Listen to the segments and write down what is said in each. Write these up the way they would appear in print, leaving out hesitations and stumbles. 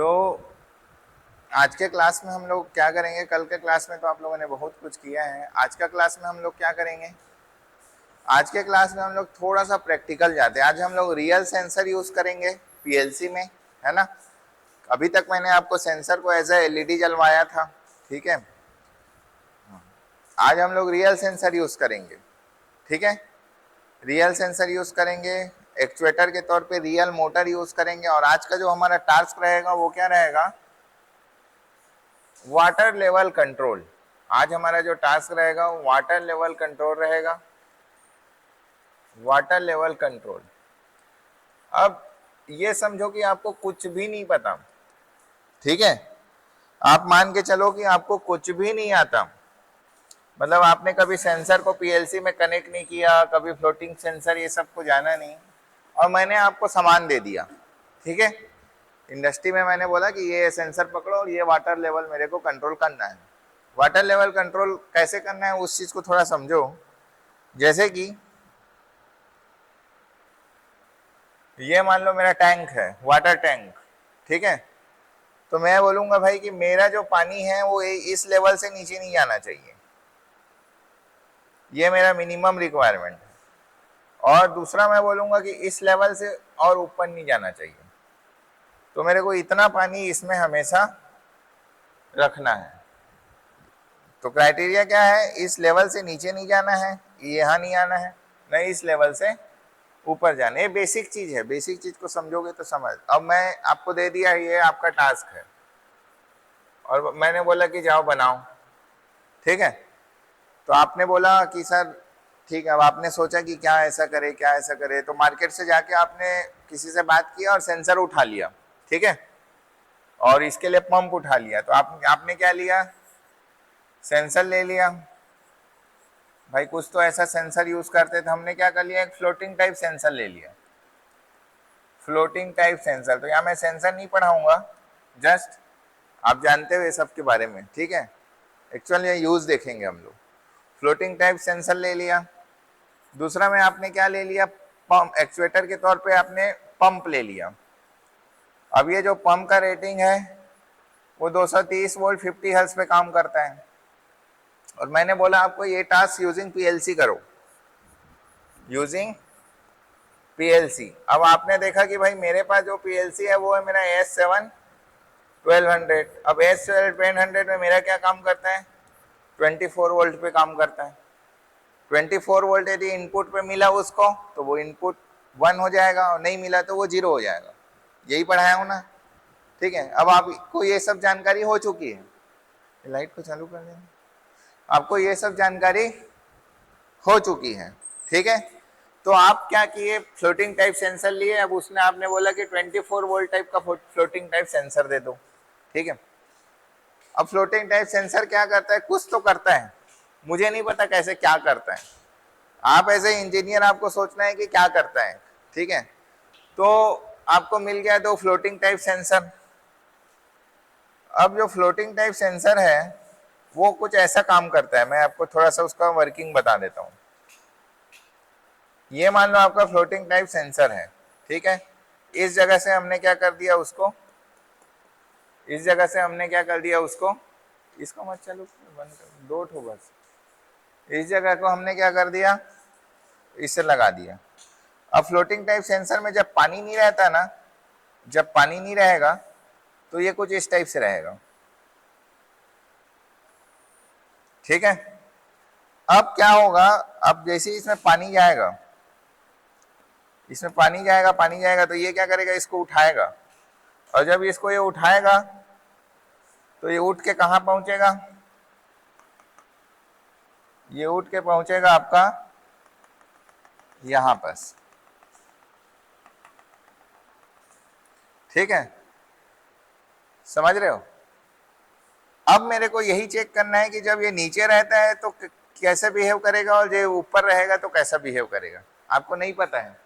तो आज के क्लास में हम लोग क्या करेंगे, कल के क्लास में तो आप लोगों ने बहुत कुछ किया है, आज का क्लास में हम लोग क्या करेंगे, आज के क्लास में हम लोग थोड़ा सा प्रैक्टिकल जाते हैं। आज हम लोग रियल सेंसर यूज करेंगे पीएलसी में, है ना। अभी तक मैंने आपको सेंसर को एज ए एलईडी जलवाया था, ठीक है। आज हम लोग रियल सेंसर यूज करेंगे, ठीक है। रियल सेंसर यूज करेंगे, एक्चुएटर के तौर पे रियल मोटर यूज करेंगे। और आज का जो हमारा टास्क रहेगा वो क्या रहेगा, वाटर लेवल कंट्रोल। आज हमारा जो टास्क रहेगा वो वाटर लेवल कंट्रोल रहेगा, वाटर लेवल कंट्रोल। अब ये समझो कि आपको कुछ भी नहीं पता, ठीक है। आप मान के चलो कि आपको कुछ भी नहीं आता, मतलब आपने कभी सेंसर को पीएलसी में कनेक्ट नहीं किया, कभी फ्लोटिंग सेंसर ये सब को जाना नहीं, और मैंने आपको सामान दे दिया, ठीक है। इंडस्ट्री में मैंने बोला कि ये सेंसर पकड़ो और ये वाटर लेवल मेरे को कंट्रोल करना है। वाटर लेवल कंट्रोल कैसे करना है उस चीज को थोड़ा समझो। जैसे कि ये मान लो मेरा टैंक है, वाटर टैंक, ठीक है। तो मैं बोलूंगा भाई कि मेरा जो पानी है वो इस लेवल से नीचे नहीं जाना चाहिए, ये मेरा मिनिमम रिक्वायरमेंट है। और दूसरा मैं बोलूंगा कि इस लेवल से और ऊपर नहीं जाना चाहिए। तो मेरे को इतना पानी इसमें हमेशा रखना है। तो क्राइटेरिया क्या है, इस लेवल से नीचे नहीं जाना है, यहाँ नहीं आना है, नहीं इस लेवल से ऊपर जाना है। ये बेसिक चीज है, बेसिक चीज को समझोगे तो समझ। अब मैं आपको दे दिया, ये आपका टास्क है और मैंने बोला कि जाओ बनाओ, ठीक है। तो आपने बोला कि सर ठीक है। अब आपने सोचा कि क्या ऐसा करे, क्या ऐसा करे, तो मार्केट से जाके आपने किसी से बात किया और सेंसर उठा लिया, ठीक है। और इसके लिए पंप उठा लिया। तो आपने क्या लिया, सेंसर ले लिया। भाई कुछ तो ऐसा सेंसर यूज करते थे, हमने क्या कर लिया, एक फ्लोटिंग टाइप सेंसर ले लिया, फ्लोटिंग टाइप सेंसर। तो यहाँ मैं सेंसर नहीं पढ़ाऊंगा, जस्ट आप जानते हो ये सब के बारे में, ठीक है। एक्चुअली ये यूज देखेंगे हम लोग। फ्लोटिंग टाइप सेंसर ले लिया। दूसरा में आपने क्या ले लिया, पंप, एक्चुएटर के तौर पे आपने पंप ले लिया। अब ये जो पंप का रेटिंग है वो 230 वोल्ट 50 हर्ट्ज पे काम करता है। और मैंने बोला आपको ये टास्क यूजिंग पीएलसी करो, यूजिंग पीएलसी। अब आपने देखा कि भाई मेरे पास जो पीएलसी है वो है मेरा S7 1200। अब S7 1200 में मेरा क्या काम करता है, 24 वोल्ट पे काम करता है। 24 वोल्ट यदि इनपुट पे मिला उसको तो वो इनपुट 1 हो जाएगा, और नहीं मिला तो वो 0 हो जाएगा। यही पढ़ाया हूं ना, ठीक है। अब आपको ये सब जानकारी हो चुकी है, लाइट को चालू कर देना। आपको ये सब जानकारी हो चुकी है, ठीक है। तो आप क्या किए, फ्लोटिंग टाइप सेंसर लिए। अब उसने आपने बोला कि 24 वोल्ट टाइप का फ्लोटिंग टाइप सेंसर दे दो, ठीक है। अब फ्लोटिंग टाइप सेंसर क्या करता है, कुछ तो करता है, मुझे नहीं पता कैसे क्या करता है। आप एज ए इंजीनियर आपको सोचना है कि क्या करता है, ठीक है। तो आपको मिल गया दो फ्लोटिंग टाइप सेंसर। अब जो फ्लोटिंग टाइप सेंसर है वो कुछ ऐसा काम करता है, मैं आपको थोड़ा सा उसका वर्किंग बता देता हूँ। ये मान लो आपका फ्लोटिंग टाइप सेंसर है, ठीक है। इस जगह से हमने क्या कर दिया उसको, इस जगह से हमने क्या कर दिया उसको, इसको मत चालू बंद कर दो ठो बस। इस जगह को हमने क्या कर दिया, इससे लगा दिया। अब फ्लोटिंग टाइप सेंसर में जब पानी नहीं रहता ना, जब पानी नहीं रहेगा तो ये कुछ इस टाइप से रहेगा, ठीक है। अब क्या होगा, अब जैसे इसमें पानी जाएगा, इसमें पानी जाएगा, पानी जाएगा तो ये क्या करेगा, इसको उठाएगा। और जब इसको ये उठाएगा तो ये उठ के कहाँ पहुंचेगा, ये उठ के पहुंचेगा आपका यहां पास, ठीक है। समझ रहे हो। अब मेरे को यही चेक करना है कि जब ये नीचे रहता है तो कैसे बिहेव करेगा, और जो ऊपर रहेगा तो कैसा बिहेव करेगा, आपको नहीं पता है।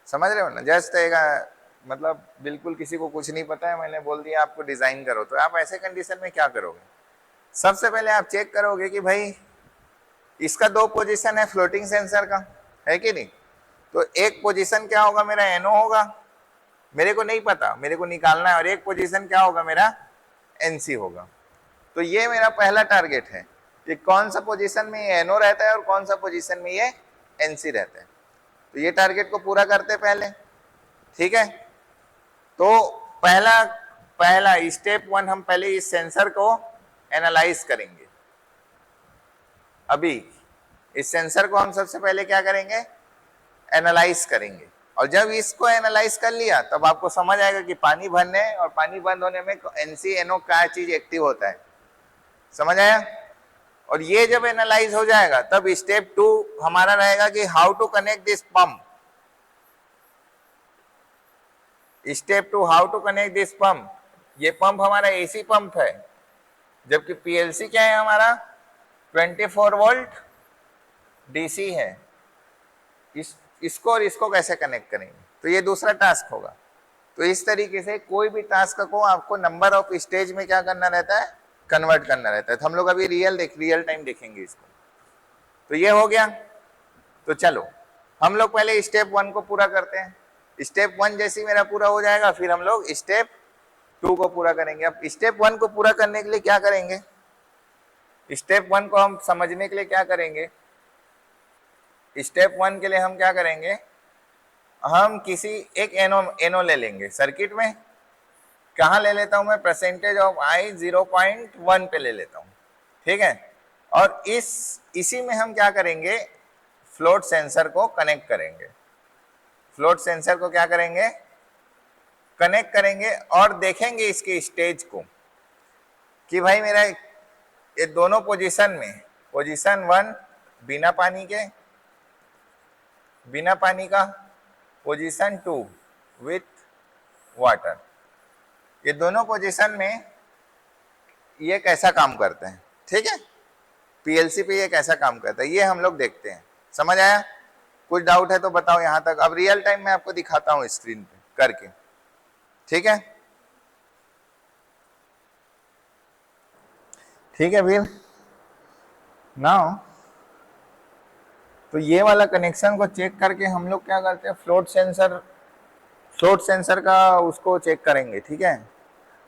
समझ रहे हो ना। जस्ट एक मतलब बिल्कुल किसी को कुछ नहीं पता है, मैंने बोल दिया आपको डिजाइन करो। तो आप ऐसे कंडीशन में क्या करोगे, सबसे पहले आप चेक करोगे कि भाई इसका दो पोजीशन है फ्लोटिंग सेंसर का, है कि नहीं। तो एक पोजीशन क्या होगा, मेरा एनओ होगा, मेरे को नहीं पता, मेरे को निकालना है, और एक पोजीशन क्या होगा मेरा, एनसी होगा। तो ये मेरा पहला टारगेट है कि कौन सा पोजीशन में ये एनओ रहता है और कौन सा पोजीशन में ये एनसी रहता है। तो ये टारगेट को पूरा करते पहले, ठीक है। तो पहला स्टेप 1 हम पहले इस सेंसर को एनालाइज करेंगे। अभी इस सेंसर को हम सबसे पहले क्या करेंगे, एनालाइज करेंगे। और जब इसको एनालाइज कर लिया तब आपको समझ आएगा कि पानी भरने और पानी बंद होने में एनसी एनओ क्या चीज एक्टिव होता है, समझ आया। और ये जब एनालाइज हो जाएगा तब स्टेप 2 हमारा रहेगा कि how to connect this pump. Step 2 how to connect this pump. ये पंप हमारा एसी पंप है, जबकि पीएलसी क्या है हमारा 24 वोल्ट डीसी है। इसको और इसको कैसे कनेक्ट करेंगे, तो ये दूसरा टास्क होगा। तो इस तरीके से कोई भी टास्क को आपको नंबर ऑफ स्टेज में क्या करना रहता है, कन्वर्ट करना रहता है। तो हम लोग अभी रियल टाइम देखेंगे इसको। तो ये हो गया। तो चलो हम लोग पहले स्टेप 1 को पूरा करते हैं। स्टेप 1 जैसे मेरा पूरा हो जाएगा फिर हम लोग स्टेप 2 को पूरा करेंगे। अब स्टेप 1 को पूरा करने के लिए क्या करेंगे, स्टेप 1 को हम समझने के लिए क्या करेंगे, स्टेप 1 के लिए हम क्या करेंगे, हम किसी एक एनो ले लेंगे सर्किट में। कहाँ ले लेता हूं मैं, परसेंटेज ऑफ आई 0.1 पे ले लेता हूं, ठीक है। और इसी में हम क्या करेंगे, फ्लोट सेंसर को कनेक्ट करेंगे। फ्लोट सेंसर को क्या करेंगे, कनेक्ट करेंगे और देखेंगे इसके स्टेज को कि भाई मेरा ये दोनों पोजीशन में, पोजीशन 1 बिना पानी का, पोजीशन 2 विथ वाटर, ये दोनों पोजीशन में ये कैसा काम करते हैं, ठीक है। पीएलसी पे ये कैसा काम करता है ये हम लोग देखते हैं। समझ आया, कुछ डाउट है तो बताओ यहां तक। अब रियल टाइम में आपको दिखाता हूं स्क्रीन पे करके, ठीक है। ठीक है फिर नाउ तो ये वाला कनेक्शन को चेक करके हम लोग क्या करते हैं, फ्लोट सेंसर का उसको चेक करेंगे, ठीक है।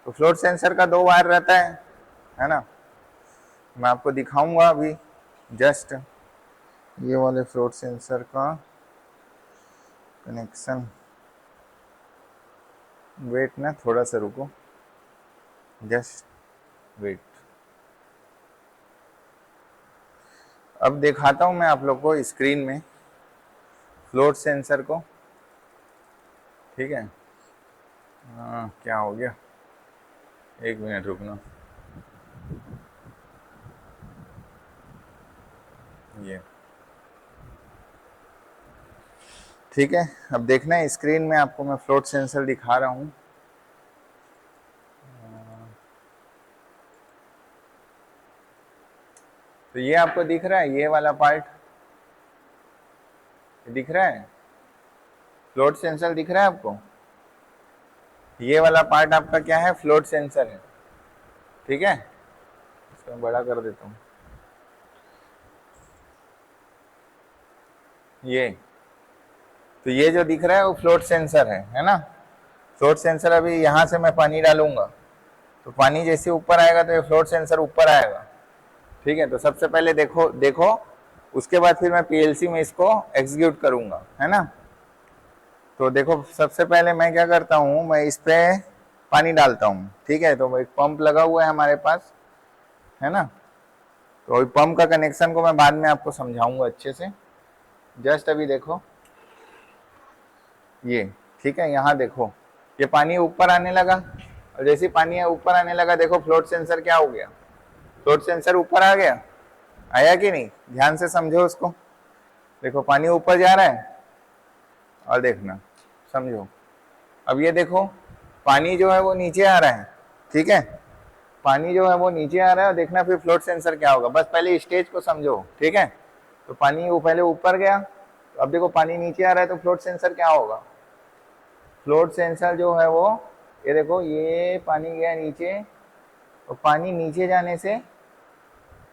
तो फ्लोट सेंसर का 2 वायर रहता है ना। मैं आपको दिखाऊंगा अभी जस्ट ये वाले फ्लोट सेंसर का कनेक्शन। वेट ना, थोड़ा सा रुको, जस्ट वेट। अब दिखाता हूं मैं आप लोग को स्क्रीन में फ्लोट सेंसर को, ठीक है। क्या हो गया, 1 मिनट रुकना। ये ठीक है। अब देखना है स्क्रीन में आपको मैं फ्लोट सेंसर दिखा रहा हूं। तो ये आपको दिख रहा है, ये वाला पार्ट दिख रहा है, फ्लोट सेंसर दिख रहा है आपको। ये वाला पार्ट आपका क्या है, फ्लोट सेंसर है, ठीक है। इसको मैं बड़ा कर देता हूं। ये तो ये जो दिख रहा है वो फ्लोट सेंसर है ना। फ्लोट सेंसर, अभी यहां से मैं पानी डालूंगा तो पानी जैसे ऊपर आएगा तो ये फ्लोट सेंसर ऊपर आएगा, ठीक है। तो सबसे पहले देखो उसके बाद फिर मैं पीएलसी में इसको एग्जीक्यूट करूंगा, है ना। तो देखो सबसे पहले मैं क्या करता हूँ, मैं इस पे पानी डालता हूँ, ठीक है। तो एक पंप लगा हुआ है हमारे पास, है ना। तो पंप का कनेक्शन को मैं बाद में आपको समझाऊंगा अच्छे से। जस्ट अभी देखो ये, ठीक है। यहाँ देखो ये पानी ऊपर आने लगा, और जैसे पानी ऊपर आने लगा देखो फ्लोट सेंसर क्या हो गया, फ्लोट सेंसर ऊपर आ गया, आया कि नहीं, ध्यान से समझो उसको। देखो पानी ऊपर जा रहा है और देखना, समझो। अब ये देखो पानी जो है वो नीचे आ रहा है, ठीक है। पानी जो है वो नीचे आ रहा है, और देखना फिर फ्लोट सेंसर क्या होगा। बस पहले स्टेज को समझो, ठीक है। तो पानी वो पहले ऊपर गया, तो अब देखो पानी नीचे आ रहा है, तो फ्लोट सेंसर क्या होगा। फ्लोट सेंसर जो है वो, ये देखो ये पानी गया नीचे, तो पानी नीचे जाने से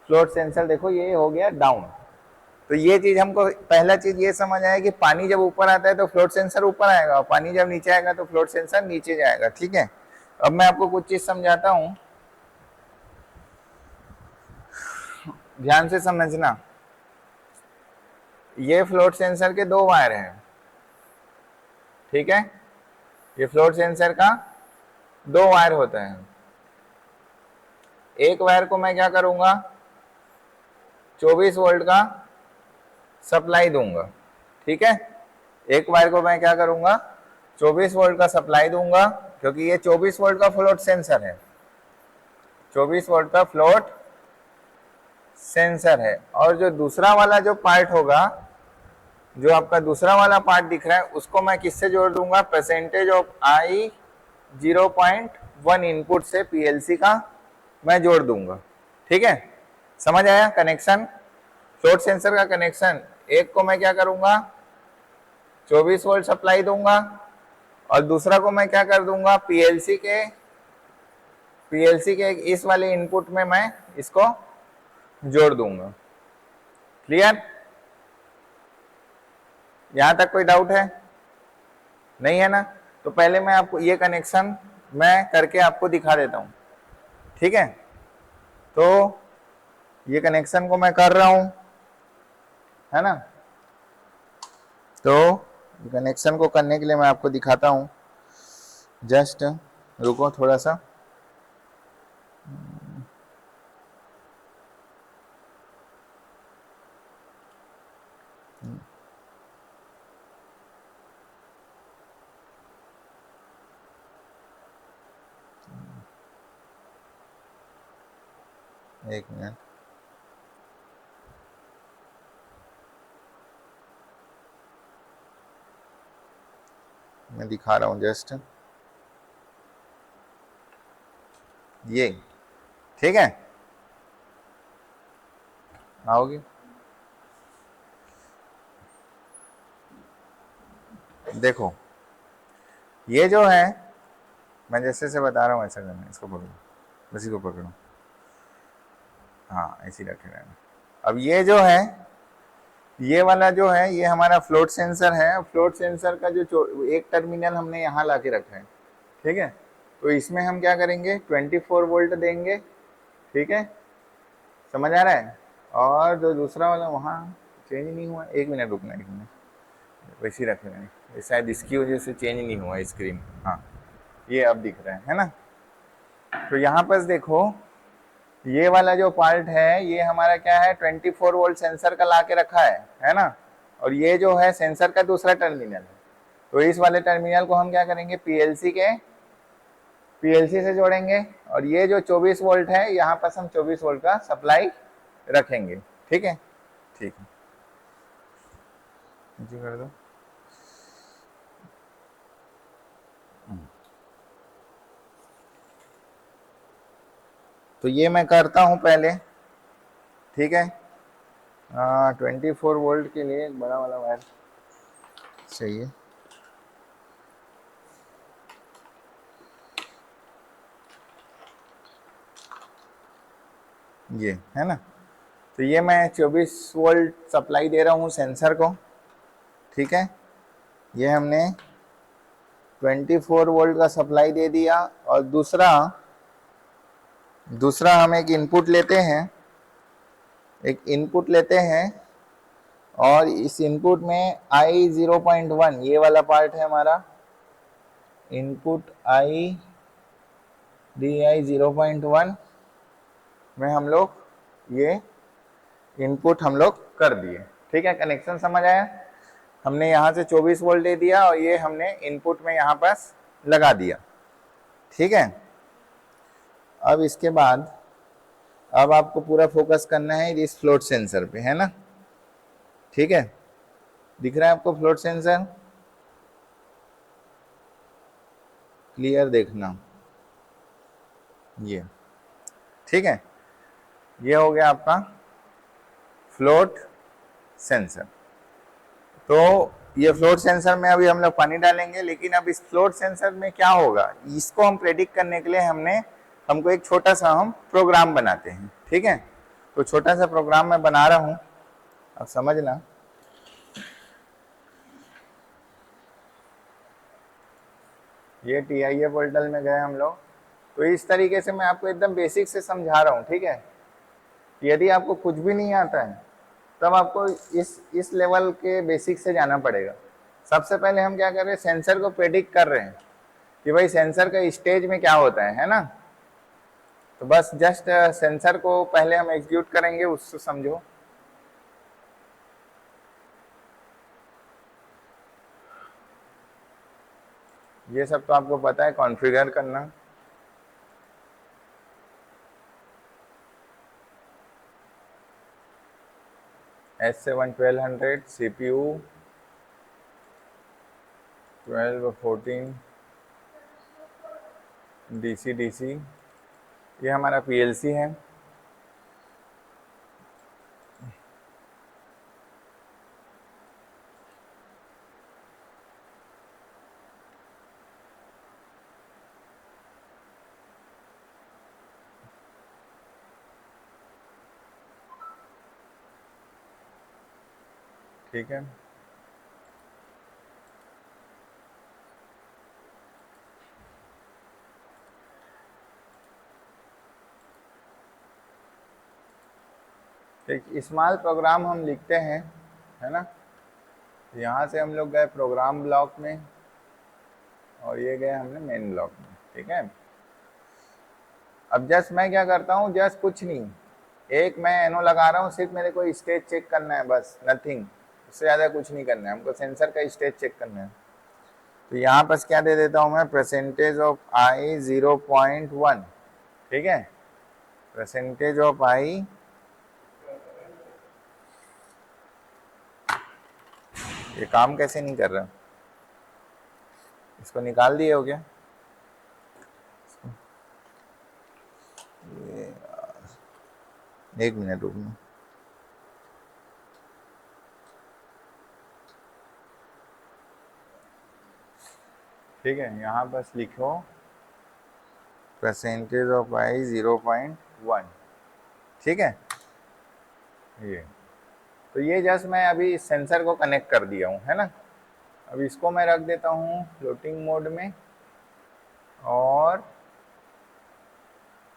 फ्लोट सेंसर देखो ये हो गया डाउन, तो ये चीज हमको, पहला चीज ये समझ आया कि पानी जब ऊपर आता है तो फ्लोट सेंसर ऊपर आएगा, और पानी जब नीचे आएगा तो फ्लोट सेंसर नीचे जाएगा। ठीक है, अब मैं आपको कुछ चीज समझाता हूं, ध्यान से समझना। ये फ्लोट सेंसर के 2 वायर हैं, ठीक है, ये फ्लोट सेंसर का 2 वायर होता है। एक वायर को मैं क्या करूंगा, 24 वोल्ट का सप्लाई दूंगा। ठीक है, एक वायर को मैं क्या करूंगा, 24 वोल्ट का सप्लाई दूंगा, क्योंकि ये 24 वोल्ट का फ्लोट सेंसर है, 24 वोल्ट का फ्लोट सेंसर है। और जो दूसरा वाला जो पार्ट होगा, जो आपका दूसरा वाला पार्ट दिख रहा है, उसको मैं किससे जोड़ दूंगा, परसेंटेज ऑफ आई 0.1 इनपुट से पीएलसी का मैं जोड़ दूंगा। ठीक है, समझ आया कनेक्शन, फ्लोट सेंसर का कनेक्शन। एक को मैं क्या करूंगा, 24 वोल्ट सप्लाई दूंगा, और दूसरा को मैं क्या कर दूंगा, पीएलसी के इस वाले इनपुट में मैं इसको जोड़ दूंगा। क्लियर, यहां तक कोई डाउट है? नहीं है ना? तो पहले मैं आपको ये कनेक्शन मैं करके आपको दिखा देता हूं। ठीक है, तो ये कनेक्शन को मैं कर रहा हूं, है ना। तो कनेक्शन को करने के लिए मैं आपको दिखाता हूं, जस्ट रुको थोड़ा सा। एक मिनट, मैं दिखा रहा हूं जस्ट ये। ठीक है, आओगे, देखो ये जो है, मैं जैसे से बता रहा हूं ऐसा करना, इसको पकड़ो, इसी को पकड़ो, हाँ ऐसे रखे रहना। अब ये जो है, ये वाला जो है, ये हमारा फ्लोट सेंसर है। फ्लोट सेंसर का जो एक टर्मिनल हमने यहाँ ला के रखा है। ठीक है, तो इसमें हम क्या करेंगे, 24 वोल्ट देंगे। ठीक है, समझ आ रहा है। और जो दूसरा वाला वहाँ चेंज नहीं हुआ, एक मिनट रुकना, एक मिनट, वैसे ही रख लेना, शायद इसकी वजह से चेंज नहीं हुआ स्क्रीन। हाँ, ये अब दिख रहा है ना। तो यहाँ पर देखो, ये वाला जो पार्ट है, ये हमारा क्या है, 24 वोल्ट सेंसर का ला के रखा है ना। और ये जो है सेंसर का दूसरा टर्मिनल है। तो इस वाले टर्मिनल को हम क्या करेंगे, पीएलसी से जोड़ेंगे, और ये जो 24 वोल्ट है, यहाँ पर हम 24 वोल्ट का सप्लाई रखेंगे। ठीक है, ठीक है, नीचे कर दो। तो ये मैं करता हूं पहले। ठीक है, 24 वोल्ट के लिए एक बड़ा वाला वायर चाहिए। ये है ना। तो ये मैं 24 वोल्ट सप्लाई दे रहा हूँ सेंसर को। ठीक है, ये हमने 24 वोल्ट का सप्लाई दे दिया। और दूसरा हम एक इनपुट लेते हैं, और इस इनपुट में आई 0.1 ये वाला पार्ट है हमारा इनपुट, आई डी आई 0.1 में हम लोग ये इनपुट हम लोग कर दिए। ठीक है, कनेक्शन समझ आया। हमने यहाँ से 24 वोल्ट दे दिया, और ये हमने इनपुट में यहाँ पास लगा दिया। ठीक है, अब इसके बाद अब आपको पूरा फोकस करना है इस फ्लोट सेंसर पे, है ना। ठीक है, दिख रहा है आपको फ्लोट सेंसर, क्लियर देखना ये। ठीक है, ये हो गया आपका फ्लोट सेंसर। तो ये फ्लोट सेंसर में अभी हम लोग पानी डालेंगे, लेकिन अब इस फ्लोट सेंसर में क्या होगा, इसको हम प्रेडिक्ट करने के लिए हमको एक छोटा सा हम प्रोग्राम बनाते हैं। ठीक है, तो छोटा सा प्रोग्राम मैं बना रहा हूँ। अब समझना, ये TIA पोर्टल में गए हम लोग। तो इस तरीके से मैं आपको एकदम बेसिक से समझा रहा हूँ, ठीक है। यदि आपको कुछ भी नहीं आता है तब आपको इस लेवल के बेसिक से जाना पड़ेगा। सबसे पहले हम क्या कर रहे हैं, सेंसर को प्रेडिक्ट कर रहे हैं कि भाई सेंसर का स्टेज में क्या होता है ना। तो बस जस्ट सेंसर को पहले हम एग्जीक्यूट करेंगे, उससे समझो। ये सब तो आपको पता है कॉन्फ़िगर करना। S7 1200 CPU 12 14 DC ये हमारा PLC है। ठीक है, एक स्मॉल प्रोग्राम हम लिखते हैं, है ना। यहाँ से हम लोग गए प्रोग्राम ब्लॉक में और ये गए हमने मेन ब्लॉक में, ठीक है। अब जस्ट मैं क्या करता हूँ, जस्ट कुछ नहीं, एक मैं एनो लगा रहा हूँ, सिर्फ मेरे को स्टेज चेक करना है बस, नथिंग, उससे ज़्यादा कुछ नहीं करना है हमको, सेंसर का स्टेज चेक करना है। तो यहाँ पर क्या दे देता हूँ मैं, परसेंटेज ऑफ आई 0.1, ठीक है। परसेंटेज ऑफ आई, ये काम कैसे नहीं कर रहा, इसको निकाल दिए हो क्या? एक मिनट रुकना। ठीक है, यहाँ बस लिखो परसेंटेज ऑफ आई 0.1, ठीक है। ये तो ये जस्ट मैं अभी इस सेंसर को कनेक्ट कर दिया हूँ, है ना। अब इसको मैं रख देता हूँ फ्लोटिंग मोड में और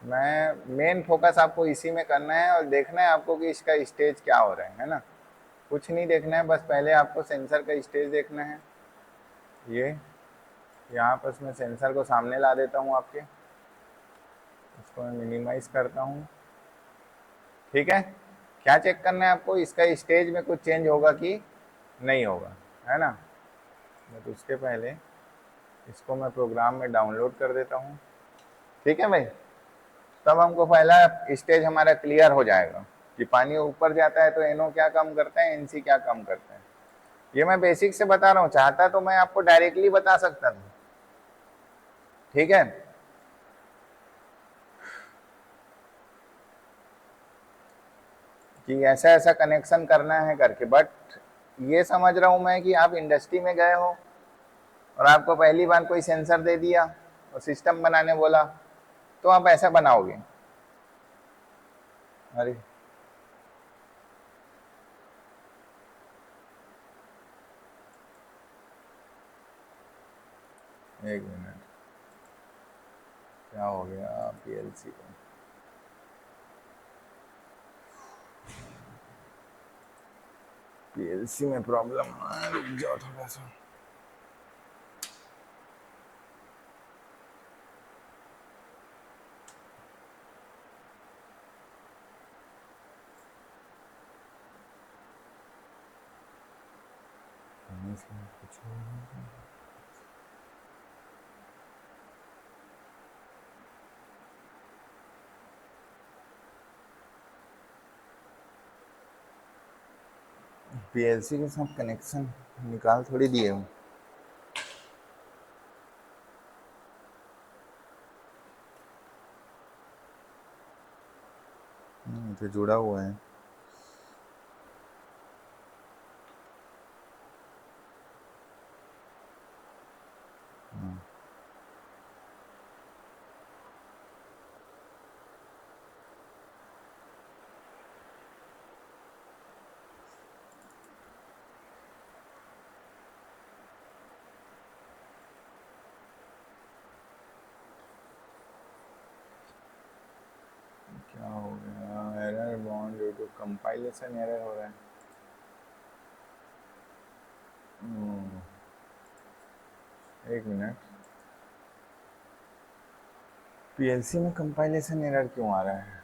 मैं मेन फोकस आपको इसी में करना है और देखना है आपको कि इसका स्टेज क्या हो रहा है ना। कुछ नहीं देखना है, बस पहले आपको सेंसर का स्टेज देखना है। ये यहाँ पर मैं सेंसर को सामने ला देता हूँ आपके, इसको मैं मिनिमाइज करता हूँ, ठीक है। क्या चेक करना है आपको, इसका स्टेज में कुछ चेंज होगा कि नहीं होगा, है ना। बट उसके पहले इसको मैं प्रोग्राम में डाउनलोड कर देता हूँ, ठीक है भाई। तब हमको पहला स्टेज हमारा क्लियर हो जाएगा कि पानी ऊपर जाता है तो एनओ क्या काम करता है, एनसी क्या काम करता है। ये मैं बेसिक से बता रहा हूँ, चाहता तो मैं आपको डायरेक्टली बता सकता था, ठीक है। कि ऐसा ऐसा कनेक्शन करना है करके, बट ये समझ रहा हूँ मैं कि आप इंडस्ट्री में गए हो और आपको पहली बार कोई सेंसर दे दिया और सिस्टम बनाने बोला तो आप ऐसा बनाओगे। अरे एक मिनट, क्या हो गया PLC को? PLC में प्रॉब्लम, रुक जाओ थोड़ा सा। कुछ PLC के साथ कनेक्शन निकाल थोड़ी दिए हूँ, तो जुड़ा हुआ है। कंपाइलेशन एरर हो रहा है। एक मिनट, पीएलसी में कंपाइलेशन एरर क्यों आ रहा है?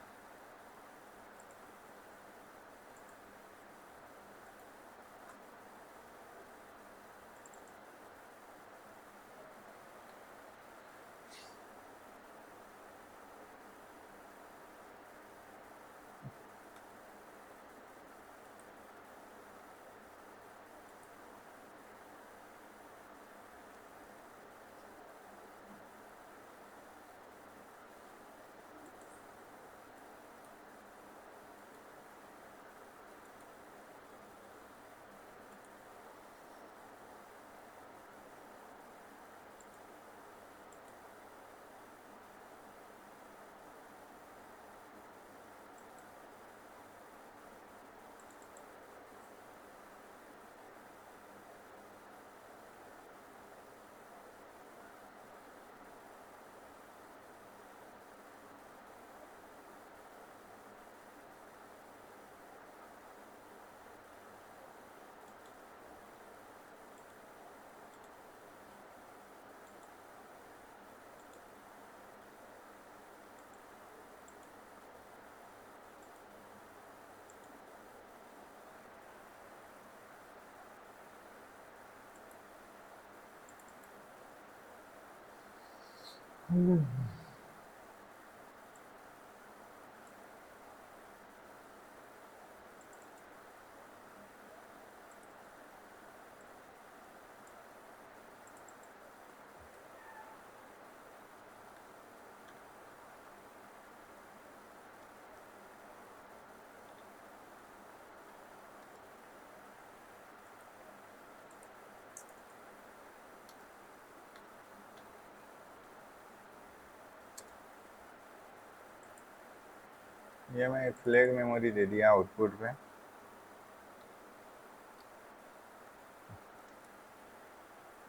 ये मैं फ्लैग मेमोरी दे दिया आउटपुट पे,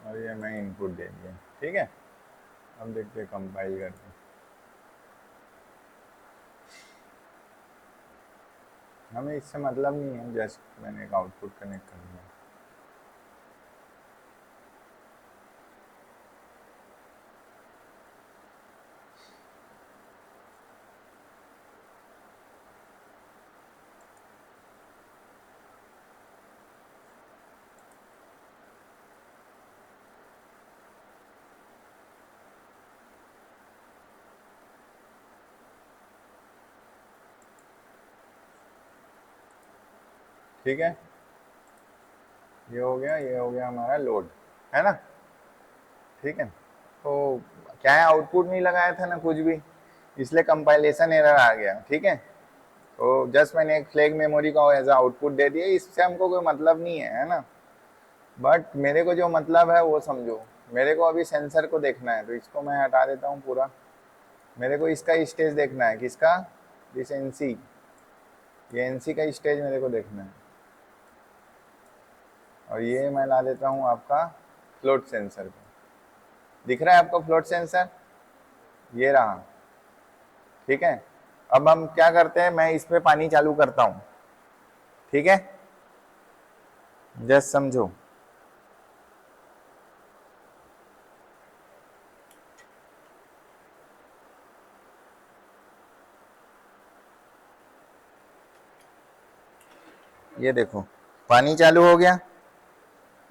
और ये मैं इनपुट दे दिया। ठीक है, अब देखते हैं कंपाइल करके। हमें इससे मतलब नहीं है, जस्ट मैंने एक आउटपुट कनेक्ट कर दिया। ठीक है, ये हो गया, ये हो गया हमारा लोड, है ना। ठीक है, तो क्या है, आउटपुट नहीं लगाया था ना कुछ भी, इसलिए कंपाइलेशन एरर आ गया। ठीक है, तो जस्ट मैंने एक फ्लैग मेमोरी का एज आउटपुट दे दिया, इससे हमको कोई मतलब नहीं है ना। बट मेरे को जो मतलब है वो समझो, मेरे को अभी सेंसर को देखना है, तो इसको मैं हटा देता हूँ पूरा। मेरे को इसका स्टेज देखना है, किसका, दिस एनसी, ये एनसी का स्टेज मेरे को देखना है। और ये मैं ला देता हूँ आपका फ्लोट सेंसर को। दिख रहा है आपको फ्लोट सेंसर, ये रहा। ठीक है, अब हम क्या करते हैं, मैं इस पे पानी चालू करता हूँ। ठीक है, जस्ट समझो। ये देखो पानी चालू हो गया।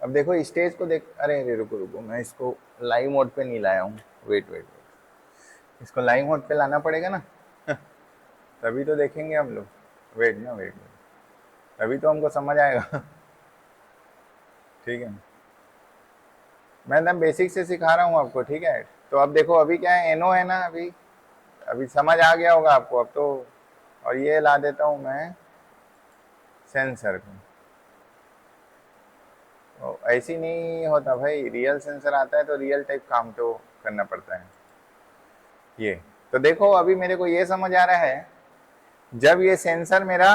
अब देखो स्टेज को देख, अरे अरे रुको रुको, मैं इसको लाइव मोड पे नहीं लाया हूँ, वेट वेट वेट, इसको लाइव मोड पे लाना पड़ेगा ना तभी तो देखेंगे हम लोग। वेट ना, वेट वेट, तभी तो हमको समझ आएगा ठीक है, मैं एकदम बेसिक से सिखा रहा हूँ आपको। ठीक है, तो अब देखो अभी क्या है, एनओ है ना, अभी अभी समझ आ गया होगा आपको अब तो। और ये ला देता हूँ मैं सेंसर को। तो ऐसी नहीं होता भाई, रियल सेंसर आता है तो रियल टाइप काम तो करना पड़ता है। ये तो देखो अभी मेरे को ये समझ आ रहा है, जब ये सेंसर मेरा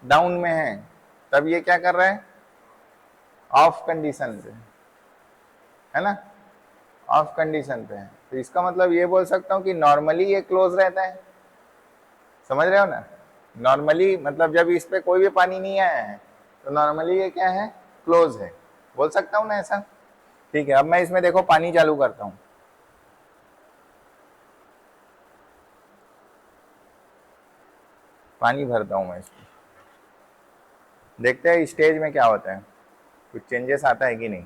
डाउन में है तब ये क्या कर रहा है, ऑफ कंडीशन पे है ना, ऑफ कंडीशन पे है। तो इसका मतलब ये बोल सकता हूँ कि नॉर्मली ये क्लोज रहता है, समझ रहे हो ना। नॉर्मली मतलब जब इस पे कोई भी पानी नहीं आया है तो नॉर्मली ये क्या है, क्लोज है, बोल सकता हूँ ना ऐसा। ठीक है, अब मैं इसमें देखो पानी चालू करता हूँ, पानी भरता हूँ मैं इसमें, देखते हैं स्टेज में क्या होता है, कुछ चेंजेस आता है कि नहीं।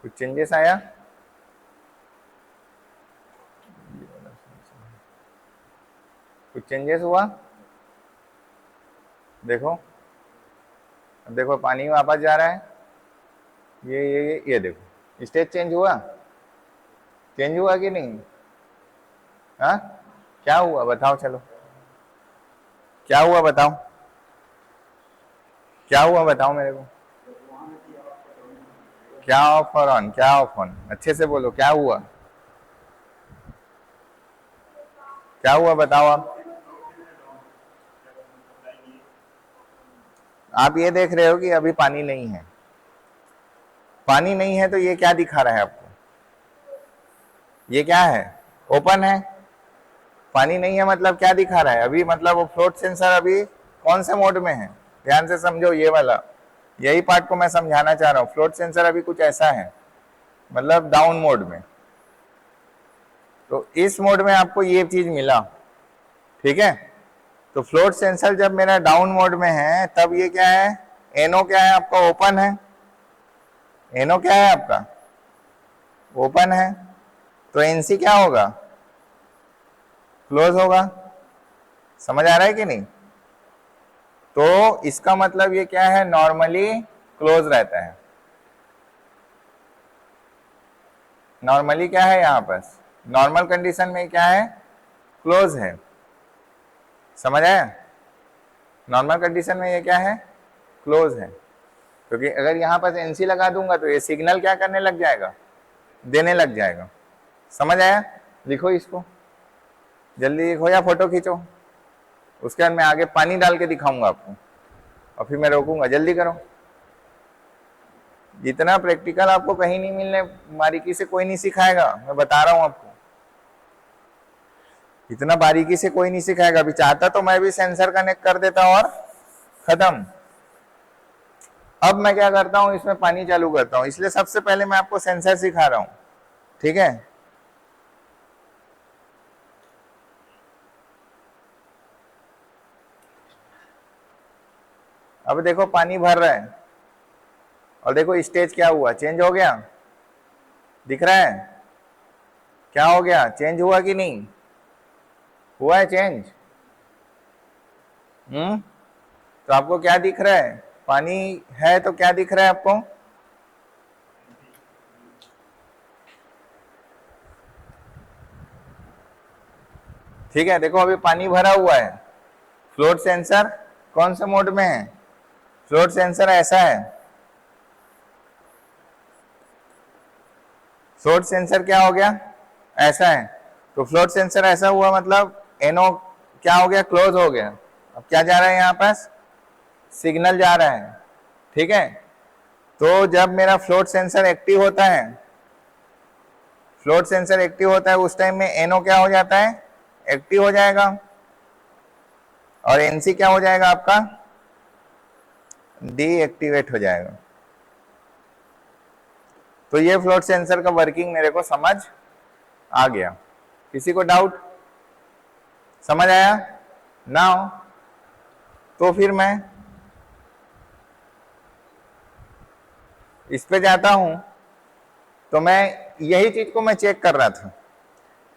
कुछ चेंजेस आया, कुछ चेंजेस हुआ, देखो, अब देखो पानी वापस जा रहा है, ये देखो स्टेज चेंज हुआ, चेंज हुआ कि नहीं, हाँ क्या हुआ बताओ, चलो क्या हुआ बताओ, क्या हुआ बताओ मेरे को, क्या ऑफ और ऑन, क्या ऑफ ऑन, अच्छे से बोलो क्या हुआ, क्या हुआ बताओ आप ये देख रहे हो कि अभी पानी नहीं है, पानी नहीं है तो ये क्या दिखा रहा है आपको, ये क्या है, ओपन है, पानी नहीं है मतलब क्या दिखा रहा है अभी, मतलब वो फ्लोट सेंसर अभी कौन से मोड में है, ध्यान से समझो ये वाला, यही पार्ट को मैं समझाना चाह रहा हूँ। फ्लोट सेंसर अभी कुछ ऐसा है, मतलब डाउन मोड में, तो इस मोड में आपको ये चीज मिला, ठीक है। तो फ्लोट सेंसर जब मेरा डाउन मोड में है तब ये क्या है, एनो क्या है आपका, ओपन है, एनो क्या है आपका, ओपन है, तो एनसी क्या होगा, क्लोज होगा, समझ आ रहा है कि नहीं। तो इसका मतलब ये क्या है, नॉर्मली क्लोज रहता है, नॉर्मली क्या है यहाँ पर, नॉर्मल कंडीशन में क्या है, क्लोज है, समझ आया, नॉर्मल कंडीशन में ये क्या है, क्लोज है, क्योंकि अगर यहाँ पर एनसी लगा दूंगा तो ये सिग्नल क्या करने लग जाएगा, देने लग जाएगा, समझ आया। लिखो इसको जल्दी, लिखो या फोटो खींचो, उसके बाद मैं आगे पानी डाल के दिखाऊंगा आपको और फिर मैं रोकूंगा, जल्दी करो। जितना प्रैक्टिकल आपको कहीं नहीं मिलने, बारीकी से कोई नहीं सिखाएगा, मैं बता रहा हूं आपको, इतना बारीकी से कोई नहीं सिखाएगा। अभी चाहता तो मैं भी सेंसर कनेक्ट कर देता और खत्म। अब मैं क्या करता हूं, इसमें पानी चालू करता हूं, इसलिए सबसे पहले मैं आपको सेंसर सिखा रहा हूं, ठीक है। अब देखो पानी भर रहा है और देखो स्टेज क्या हुआ, चेंज हो गया, दिख रहा है क्या हो गया, चेंज हुआ कि नहीं हुआ है चेंज, तो आपको क्या दिख रहा है, पानी है तो क्या दिख रहा है आपको, ठीक है। देखो अभी पानी भरा हुआ है, फ्लोट सेंसर कौन से मोड में है, फ्लोट सेंसर ऐसा है, फ्लोट सेंसर क्या हो गया, ऐसा है, तो फ्लोट सेंसर ऐसा हुआ मतलब एनो क्या हो गया, क्लोज हो गया। अब क्या जा रहा है यहाँ पास, सिग्नल जा रहा है, ठीक है। तो जब मेरा फ्लोट सेंसर एक्टिव होता है, फ्लोट सेंसर एक्टिव होता है उस टाइम में एनो क्या हो जाता है, एक्टिव हो जाएगा, और एनसी क्या हो जाएगा आपका, डीएक्टिवेट हो जाएगा। तो ये फ्लोट सेंसर का वर्किंग मेरे को समझ आ गया, किसी को डाउट, समझ आया ना हो तो फिर मैं इस पे जाता हूं, तो मैं यही चीज को मैं चेक कर रहा था,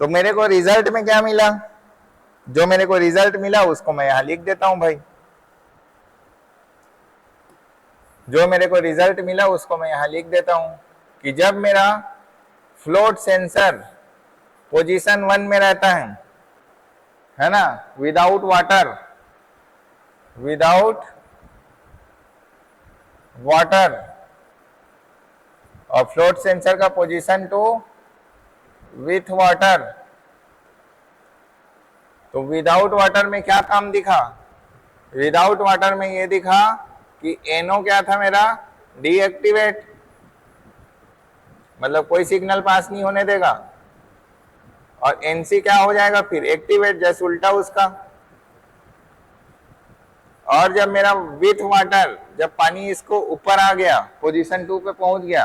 तो मेरे को रिजल्ट में क्या मिला, जो मेरे को रिजल्ट मिला उसको मैं यहां लिख देता हूं भाई, जो मेरे को रिजल्ट मिला उसको मैं यहां लिख देता हूं कि जब मेरा फ्लोट सेंसर पोजीशन 1 में रहता है ना, विदाउट वाटर, विदाउट वाटर, और फ्लोट सेंसर का पोजीशन 2 विथ वाटर, तो विदाउट वाटर में क्या काम दिखा, विदाउट वाटर में ये दिखा कि एनो क्या था मेरा, डीएक्टिवेट, मतलब कोई सिग्नल पास नहीं होने देगा, और एनसी क्या हो जाएगा फिर एक्टिवेट, जैसे उल्टा उसका। और जब मेरा विथ वाटर, जब पानी इसको ऊपर आ गया, पोजीशन 2 पे पहुंच गया,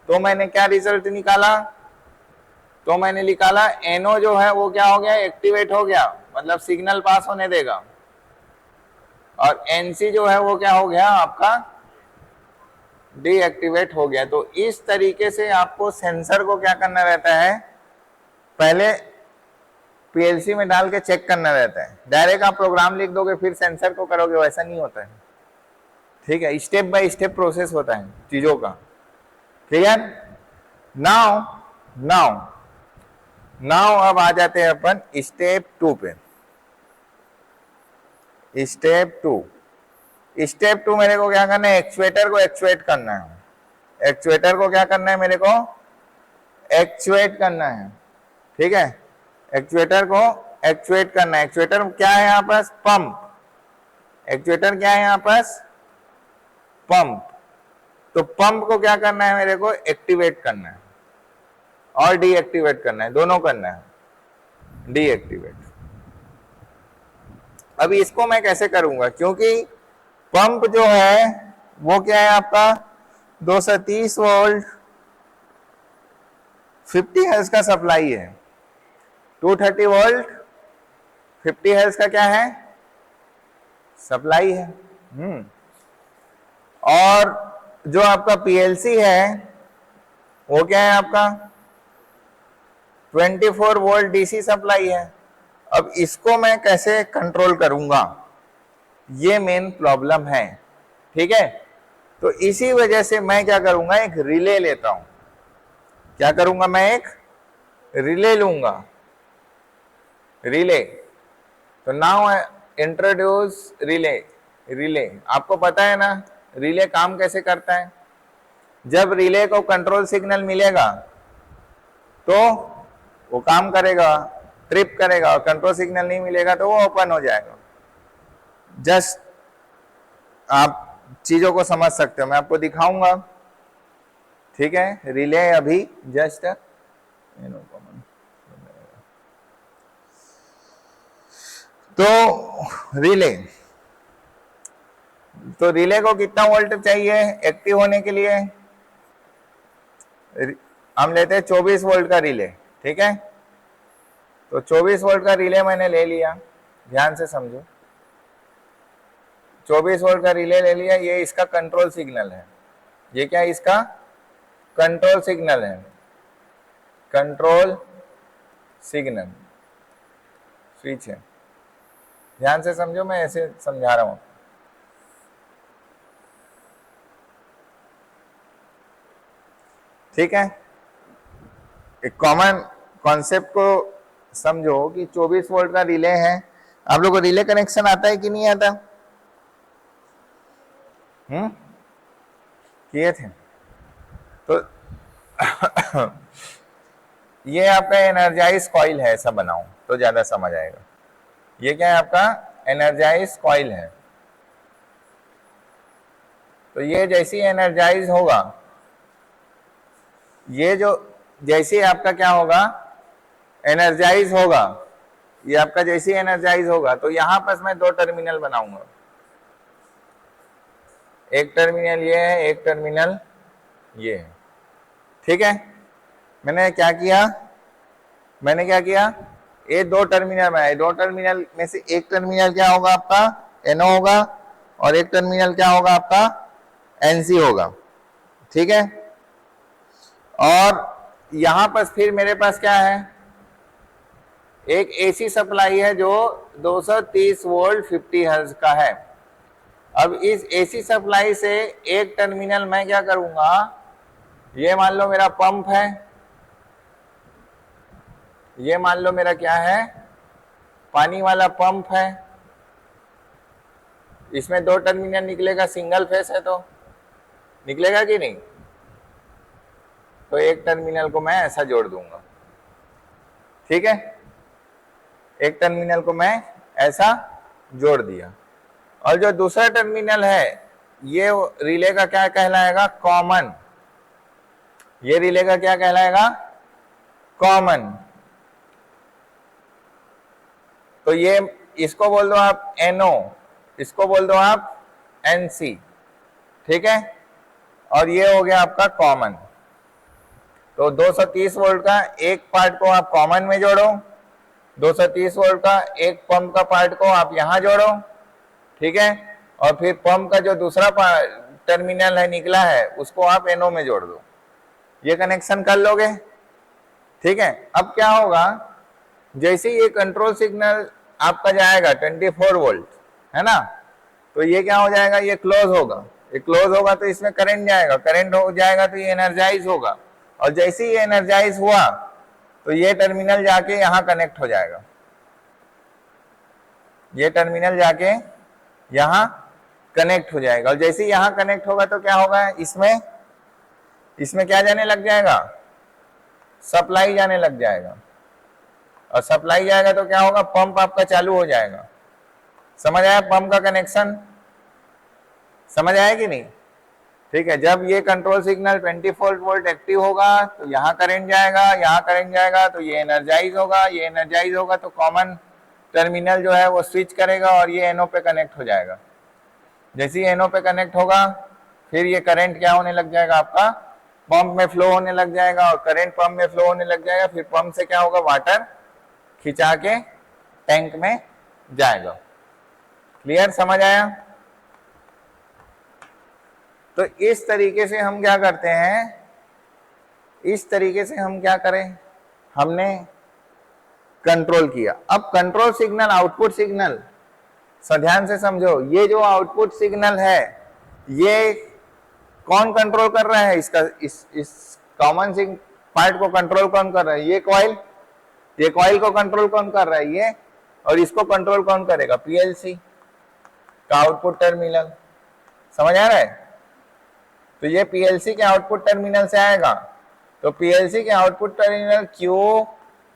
तो मैंने क्या रिजल्ट निकाला, तो मैंने निकाला एनओ जो है वो क्या हो गया, एक्टिवेट हो गया, मतलब सिग्नल पास होने देगा, और एनसी जो है वो क्या हो गया आपका, डीएक्टिवेट हो गया। तो इस तरीके से आपको सेंसर को क्या करना रहता है, पहले पीएलसी में डाल के चेक करना रहता है। डायरेक्ट आप प्रोग्राम लिख दोगे फिर सेंसर को करोगे, वैसा नहीं होता है, ठीक है। स्टेप बाय स्टेप प्रोसेस होता है चीजों का, क्लियर। नाउ नाउ नाउ अब आ जाते हैं अपन स्टेप 2 पे। स्टेप 2 मेरे को क्या करना है, एक्चुएटर को एक्चुएट करना है। एक्चुएटर को क्या करना है, मेरे को एक्चुएट करना है, ठीक है। एक्चुएटर को एक्चुएट करना है। एक्चुएटर क्या है यहाँ पास, पंप। एक्चुएटर क्या है यहाँ पास, पंप। तो पंप को क्या करना है, मेरे को एक्टिवेट करना है और डीएक्टिवेट करना है, दोनों करना है, डीएक्टिवेट। अभी इसको मैं कैसे करूंगा, क्योंकि पंप जो है वो क्या है आपका 230 वोल्ट 50 हर्ट्ज का सप्लाई है। 230 वोल्ट 50 हर्ट्ज का क्या है, सप्लाई है। और जो आपका पीएलसी है वो क्या है आपका 24 वोल्ट डीसी सप्लाई है। अब इसको मैं कैसे कंट्रोल करूंगा, ये मेन प्रॉब्लम है, ठीक है। तो इसी वजह से मैं क्या करूंगा, एक रिले लेता हूं। क्या करूंगा, मैं एक रिले लूंगा, रिले। तो नाउ इंट्रोड्यूस रिले। रिले आपको पता है ना रिले काम कैसे करता है। जब रिले को कंट्रोल सिग्नल मिलेगा तो वो काम करेगा, ट्रिप करेगा, और कंट्रोल सिग्नल नहीं मिलेगा तो वो ओपन हो जाएगा। जस्ट आप चीजों को समझ सकते हो, मैं आपको दिखाऊंगा, ठीक है। रिले अभी जस्ट तो रिले को कितना वोल्ट चाहिए एक्टिव होने के लिए, हम लेते हैं 24 वोल्ट का रिले, ठीक है। तो 24 वोल्ट का रिले मैंने ले लिया, ध्यान से समझो। 24 वोल्ट का रिले ले लिया, ये इसका कंट्रोल सिग्नल है। ये क्या है, इसका कंट्रोल सिग्नल है, कंट्रोल सिग्नल स्विच है। ध्यान से समझो, मैं ऐसे समझा रहा हूं, ठीक है। एक कॉमन कॉन्सेप्ट को समझो कि 24 वोल्ट का रिले है। आप लोग को रिले कनेक्शन आता है कि नहीं आता, किए थे। तो ये आपका एनर्जाइज कॉइल है, ऐसा बनाऊं तो ज्यादा समझ आएगा। ये क्या है आपका एनर्जाइज कॉइल है। तो ये जैसे ही एनर्जाइज होगा, ये जो जैसे आपका क्या होगा एनर्जाइज होगा, ये आपका जैसे ही एनर्जाइज होगा तो यहां पर मैं 2 टर्मिनल बनाऊंगा। एक टर्मिनल ये है, एक टर्मिनल ये है, ठीक है। मैंने क्या किया, ये 2 टर्मिनल बनाए। 2 टर्मिनल में से एक टर्मिनल क्या होगा आपका एनओ होगा, और एक टर्मिनल क्या होगा आपका एनसी होगा, ठीक है। और यहां पर फिर मेरे पास क्या है, एक एसी सप्लाई है जो 230 वोल्ट 50 हर्ट्ज का है। अब इस एसी सप्लाई से एक टर्मिनल मैं क्या करूंगा, ये मान लो मेरा पंप है, ये मान लो मेरा क्या है पानी वाला पंप है। इसमें 2 टर्मिनल निकलेगा, सिंगल फेस है तो निकलेगा कि नहीं। तो एक टर्मिनल को मैं ऐसा जोड़ दूंगा, ठीक है। एक टर्मिनल को मैं ऐसा जोड़ दिया, और जो दूसरा टर्मिनल है ये रिले का क्या कहलाएगा, कॉमन। ये रिले का क्या कहलाएगा? कॉमन। तो ये इसको बोल दो आप NO, इसको बोल दो आप NC, ठीक है। और ये हो गया आपका कॉमन। तो 230 वोल्ट का एक पार्ट को आप कॉमन में जोड़ो, 230 वोल्ट का एक पंप का पार्ट को आप यहां जोड़ो, ठीक है। और फिर पंप का जो दूसरा टर्मिनल है निकला है उसको आप NO में जोड़ दो, ये कनेक्शन कर लोगे, ठीक है। अब क्या होगा, जैसे ये कंट्रोल सिग्नल आपका जाएगा 24 वोल्ट, है ना, तो ये क्या हो जाएगा, ये क्लोज होगा। ये क्लोज होगा तो इसमें करंट जाएगा, करंट हो जाएगा तो ये एनर्जाइज होगा, और जैसे ही ये एनर्जाइज हुआ तो ये टर्मिनल जाके यहां कनेक्ट हो जाएगा, ये टर्मिनल जाके यहां कनेक्ट हो जाएगा। और जैसे ही यहां कनेक्ट होगा तो क्या होगा, इसमें क्या जाने लग जाएगा, सप्लाई जाने लग जाएगा। और सप्लाई जाएगा तो क्या होगा, पंप आपका चालू हो जाएगा। समझ आया पंप का कनेक्शन? समझ आया कि नहीं? ठीक है। जब ये कंट्रोल सिग्नल 24 वोल्ट एक्टिव होगा तो यहाँ करंट जाएगा, यहाँ करंट जाएगा तो ये एनर्जाइज होगा, ये एनर्जाइज होगा तो कॉमन टर्मिनल जो है वो स्विच करेगा और ये NO पे कनेक्ट हो जाएगा। जैसे ही NO पे कनेक्ट होगा फिर ये करंट क्या होने लग जाएगा, आपका पंप में फ्लो होने लग जाएगा, और करंट पंप में फ्लो होने लग जाएगा। फिर पंप से क्या होगा, वाटर खिंचा के टैंक में जाएगा। क्लियर? समझ आया? तो इस तरीके से हम क्या करते हैं, इस तरीके से हम क्या करें, हमने कंट्रोल किया। अब कंट्रोल सिग्नल, आउटपुट सिग्नल, ध्यान से समझो, ये जो आउटपुट सिग्नल है ये कौन कंट्रोल कर रहा है, इसका इस कॉमन सिंग पार्ट को कंट्रोल कौन कर रहा है, ये कॉइल को कंट्रोल कौन कर रहा है, ये। और इसको कंट्रोल कौन करेगा, PLC का आउटपुट टर्मिनल। समझ आ रहा है? तो ये PLC के आउटपुट टर्मिनल से आएगा, तो PLC के output terminal Q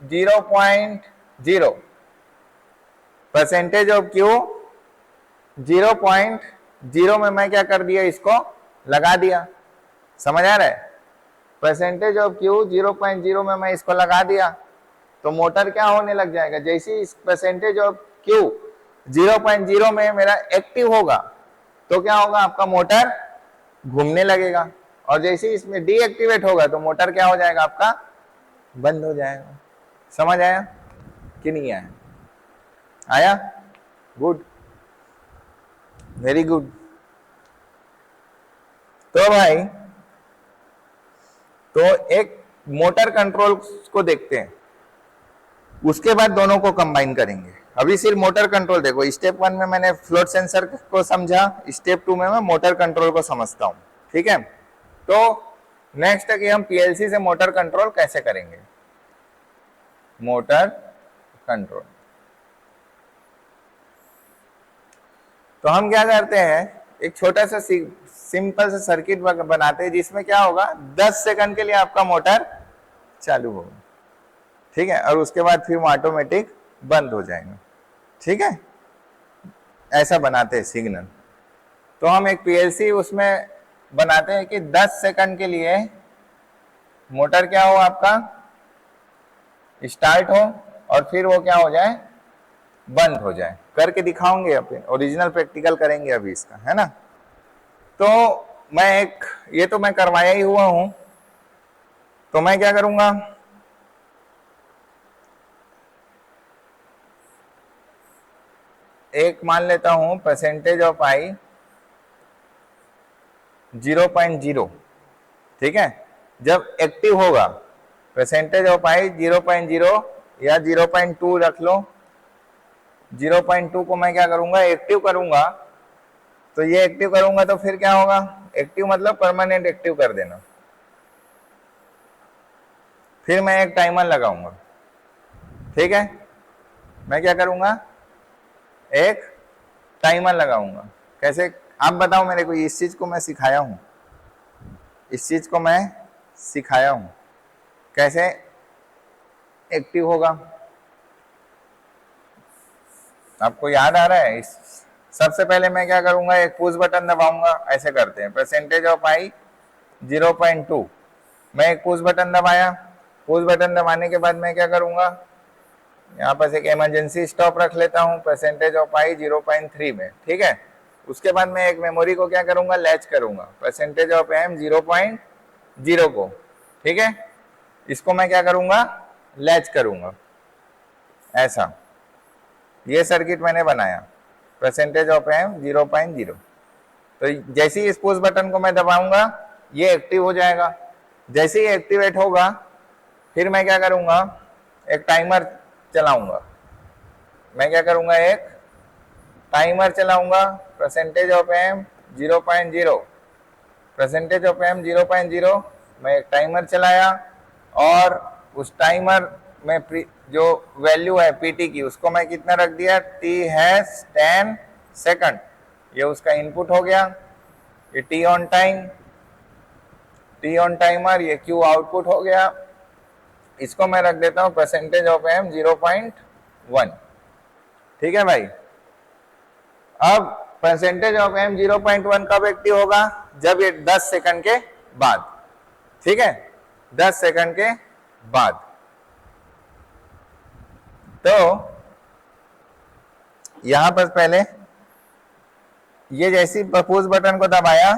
0.0, percentage of Q 0.0 में मैं क्या कर दिया, इसको लगा दिया। समझ आ रहा है? परसेंटेज ऑफ Q 0.0 में मैं इसको लगा दिया तो मोटर क्या होने लग जाएगा, जैसे इस परसेंटेज ऑफ Q 0.0 में मेरा एक्टिव होगा तो क्या होगा, आपका मोटर घूमने लगेगा। और जैसे इसमें डीएक्टिवेट होगा तो मोटर क्या हो जाएगा, आपका बंद हो जाएगा। समझ आया कि नहीं आया? आया? Good, very good. तो भाई, तो एक मोटर कंट्रोल को देखते हैं, उसके बाद दोनों को कंबाइन करेंगे। अभी सिर्फ मोटर कंट्रोल देखो। स्टेप 1 में मैंने फ्लोट सेंसर को समझा, स्टेप 2 में मैं मोटर कंट्रोल को समझता हूं, ठीक है। तो नेक्स्ट है कि हम PLC से मोटर कंट्रोल कैसे करेंगे। मोटर कंट्रोल, तो हम क्या करते हैं, एक छोटा सा सिंपल सा सर्किट बनाते हैं जिसमें क्या होगा, 10 सेकंड के लिए आपका मोटर चालू होगा, ठीक है, और उसके बाद फिर वो ऑटोमेटिक बंद हो जाएगा, ठीक है। ऐसा बनाते हैं सिग्नल। तो हम एक PLC उसमें बनाते हैं कि 10 सेकंड के लिए मोटर क्या हो, आपका स्टार्ट हो और फिर वो क्या हो जाए, बंद हो जाए। करके दिखाओगे, अपने ओरिजिनल प्रैक्टिकल करेंगे अभी इसका, है ना। तो ये तो मैं करवाया ही हुआ हूं, तो मैं क्या करूंगा, एक मान लेता हूं परसेंटेज ऑफ I 0.0, ठीक है। जब एक्टिव होगा परसेंटेज ऑफ I 0.0 या 0.2 रख लो, 0.2 को मैं क्या करूंगा, एक्टिव करूंगा। तो ये एक्टिव करूंगा तो फिर क्या होगा, एक्टिव मतलब परमानेंट एक्टिव कर देना। फिर मैं एक टाइमर लगाऊंगा, ठीक है। मैं क्या करूंगा, एक टाइमर लगाऊंगा। कैसे, आप बताओ मेरे को, इस चीज को मैं सिखाया हूं, इस चीज को मैं सिखाया हूं कैसे एक्टिव होगा। आपको याद आ रहा है? सबसे पहले मैं क्या करूंगा, एक पुश बटन दबाऊंगा। ऐसे करते हैं, परसेंटेज ऑफ I 0.2, मैं एक पुश बटन दबाया, पुश बटन दबाने के बाद मैं क्या करूंगा, यहाँ पर एक इमरजेंसी स्टॉप रख लेता हूँ परसेंटेज ऑफ आई 0.3 में, ठीक है। उसके बाद मैं एक मेमोरी को क्या करूंगा, लैच करूंगा परसेंटेज ऑफ एम 0.0 को, ठीक है। इसको मैं क्या करूंगा, लैच करूंगा ऐसा। ये सर्किट मैंने बनाया परसेंटेज ऑफ एम 0.0। तो जैसे ही इस पुश बटन को मैं दबाऊंगा ये एक्टिव हो जाएगा। जैसे ही एक्टिवेट होगा फिर मैं क्या करूंगा, एक टाइमर चलाऊंगा। मैं क्या करूंगा, एक टाइमर चलाऊंगा percentage of M 0.0, percentage of M 0.0। मैं एक टाइमर चलाया और उस टाइमर में जो वैल्यू है पीटी की उसको मैं कितना रख दिया, t#10 सेकंड। ये उसका इनपुट हो गया, ये T on time, T on timer, ये क्यू आउटपुट हो गया। इसको मैं रख देता हूं परसेंटेज ऑफ एम 0.1, ठीक है भाई। अब परसेंटेज ऑफ एम 0.1 कब एक्टिव होगा, जब ये 10 सेकंड के बाद, ठीक है, 10 सेकंड के बाद। तो यहां पर पहले ये जैसी पुश बटन को दबाया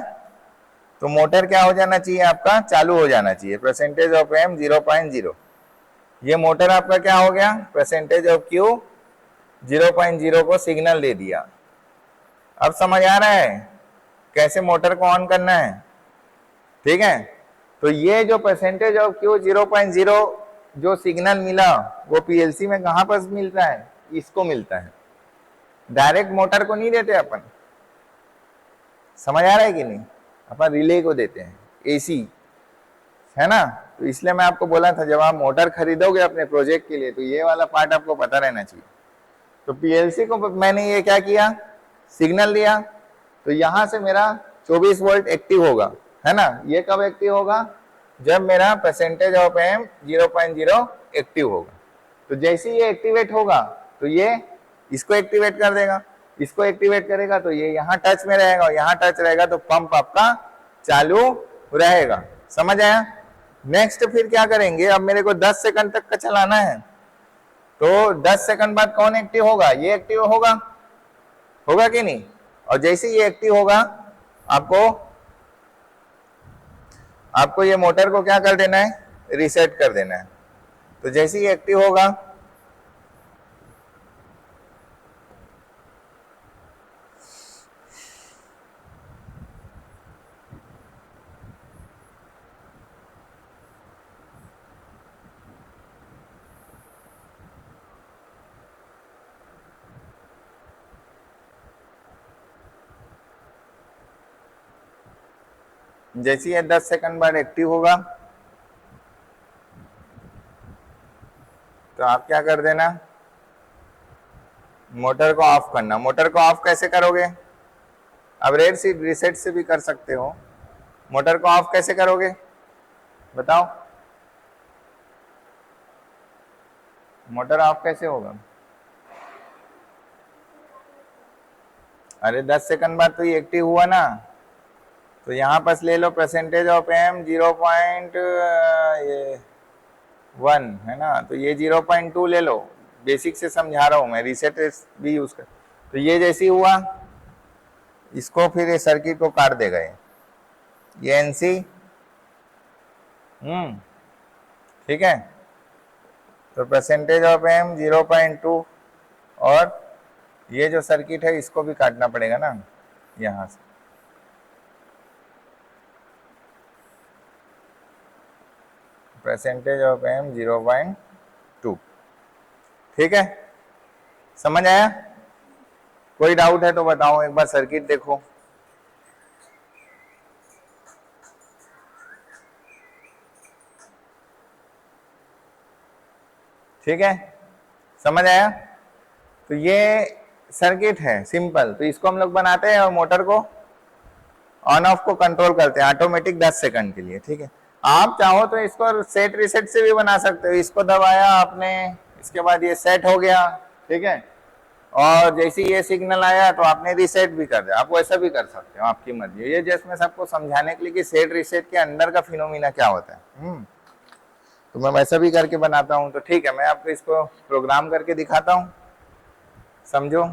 तो मोटर क्या हो जाना चाहिए, आपका चालू हो जाना चाहिए परसेंटेज ऑफ एम 0.0। ये मोटर आपका क्या हो गया, परसेंटेज ऑफ क्यू 0.0 को सिग्नल दे दिया। अब समझ आ रहा है कैसे मोटर को ऑन करना है, ठीक है। तो ये जो परसेंटेज ऑफ क्यू 0.0 जो सिग्नल मिला वो पीएलसी में कहां पर मिलता है, इसको मिलता है, डायरेक्ट मोटर को नहीं देते अपन। समझ आ रहा है कि नहीं, अपन रिले को देते हैं, एसी है ना। तो इसलिए मैं आपको बोला था जब आप मोटर खरीदोगे अपने प्रोजेक्ट के लिए तो ये वाला पार्ट आपको पता रहना चाहिए। तो पीएलसी को मैंने ये क्या किया, सिग्नल दिया, तो यहां से मेरा 24 वोल्ट एक्टिव होगा, है ना। ये कब एक्टिव होगा, जब मेरा परसेंटेज ऑफ एम 0.0 एक्टिव होगा। तो जैसे ये एक्टिवेट होगा तो ये इसको एक्टिवेट कर देगा, इसको एक्टिवेट करेगा तो ये यहाँ टच में रहेगा और यहाँ टच रहेगा तो पंप आपका चालू रहेगा। समझ आया। नेक्स्ट फिर क्या करेंगे, अब मेरे को 10 सेकंड तक का चलाना है, तो 10 सेकंड बाद कौन एक्टिव होगा, ये एक्टिव होगा, होगा कि नहीं। और जैसे ये एक्टिव होगा आपको ये मोटर को क्या कर देना है, रीसेट कर देना है। तो जैसे ही एक्टिव होगा जैसे ये 10 सेकंड बाद एक्टिव होगा तो आप क्या कर देना, मोटर को ऑफ करना। मोटर को ऑफ कैसे करोगे, अब रेड सीट रीसेट से भी कर सकते हो। मोटर को ऑफ कैसे करोगे बताओ, मोटर ऑफ कैसे होगा। अरे 10 सेकंड बाद तो ये एक्टिव हुआ ना, तो यहां पर ले लो परसेंटेज ऑफ एम 0.1 है ना, तो ये 0.2 ले लो। बेसिक से समझा रहा हूं मैं, रीसेट भी यूज कर। तो ये जैसी हुआ इसको फिर ये सर्किट को काट देगा ये एनसी, ठीक है। तो परसेंटेज ऑफ एम 0.2 और ये जो सर्किट है इसको भी काटना पड़ेगा ना यहां से। परसेंटेज ऑफ एम 0.2, ठीक है। समझ आया, कोई डाउट है तो बताओ, एक बार सर्किट देखो। ठीक है, समझ आया। तो ये सर्किट है सिंपल, तो इसको हम लोग बनाते हैं और मोटर को ऑन ऑफ को कंट्रोल करते हैं ऑटोमेटिक 10 सेकंड के लिए, ठीक है। आप चाहो तो इसको सेट रीसेट से भी बना सकते हो। इसको दबाया आपने, इसके बाद ये सेट हो गया, ठीक है। और जैसे ये सिग्नल आया तो आपने रीसेट भी कर दिया। आप वैसा भी कर सकते हो, आपकी मर्जी। ये जस्ट मैं सबको समझाने के लिए कि सेट रीसेट के अंदर का फिनोमिना क्या होता है। तो मैं वैसा भी करके बनाता हूँ। तो ठीक है, मैं आपको इसको प्रोग्राम करके दिखाता हूँ, समझो।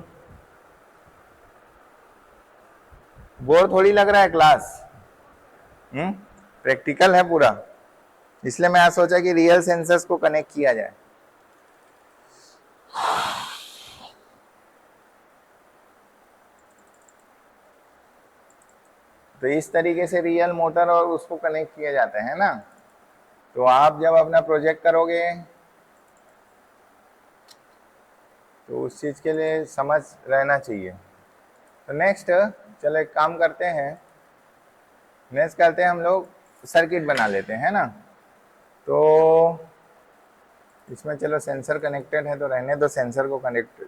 बोर थोड़ी लग रहा है क्लास, प्रैक्टिकल है पूरा, इसलिए मैं आज सोचा कि रियल सेंसर्स को कनेक्ट किया जाए। तो इस तरीके से रियल मोटर और उसको कनेक्ट किया जाता है ना। तो आप जब अपना प्रोजेक्ट करोगे तो उस चीज के लिए समझ रहना चाहिए। तो नेक्स्ट चलो एक काम करते हैं, नेक्स्ट करते हैं हम लोग सर्किट बना लेते हैं ना। तो इसमें चलो सेंसर कनेक्टेड है तो रहने दो सेंसर को कनेक्ट।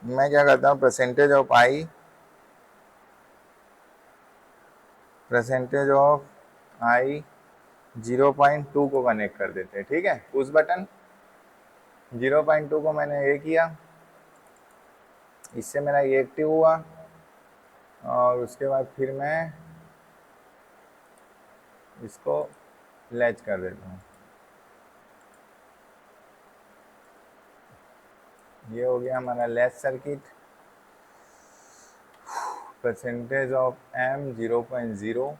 मैं क्या करता हूँ, परसेंटेज ऑफ आई 0.2 को कनेक्ट कर देते हैं। ठीक है, उस बटन 0.2 को मैंने ये किया, इससे मेरा ये एक्टिव हुआ। और उसके बाद फिर मैं इसको लैच कर देता हूँ। ये हो गया हमारा latch circuit. Percentage of M 0.0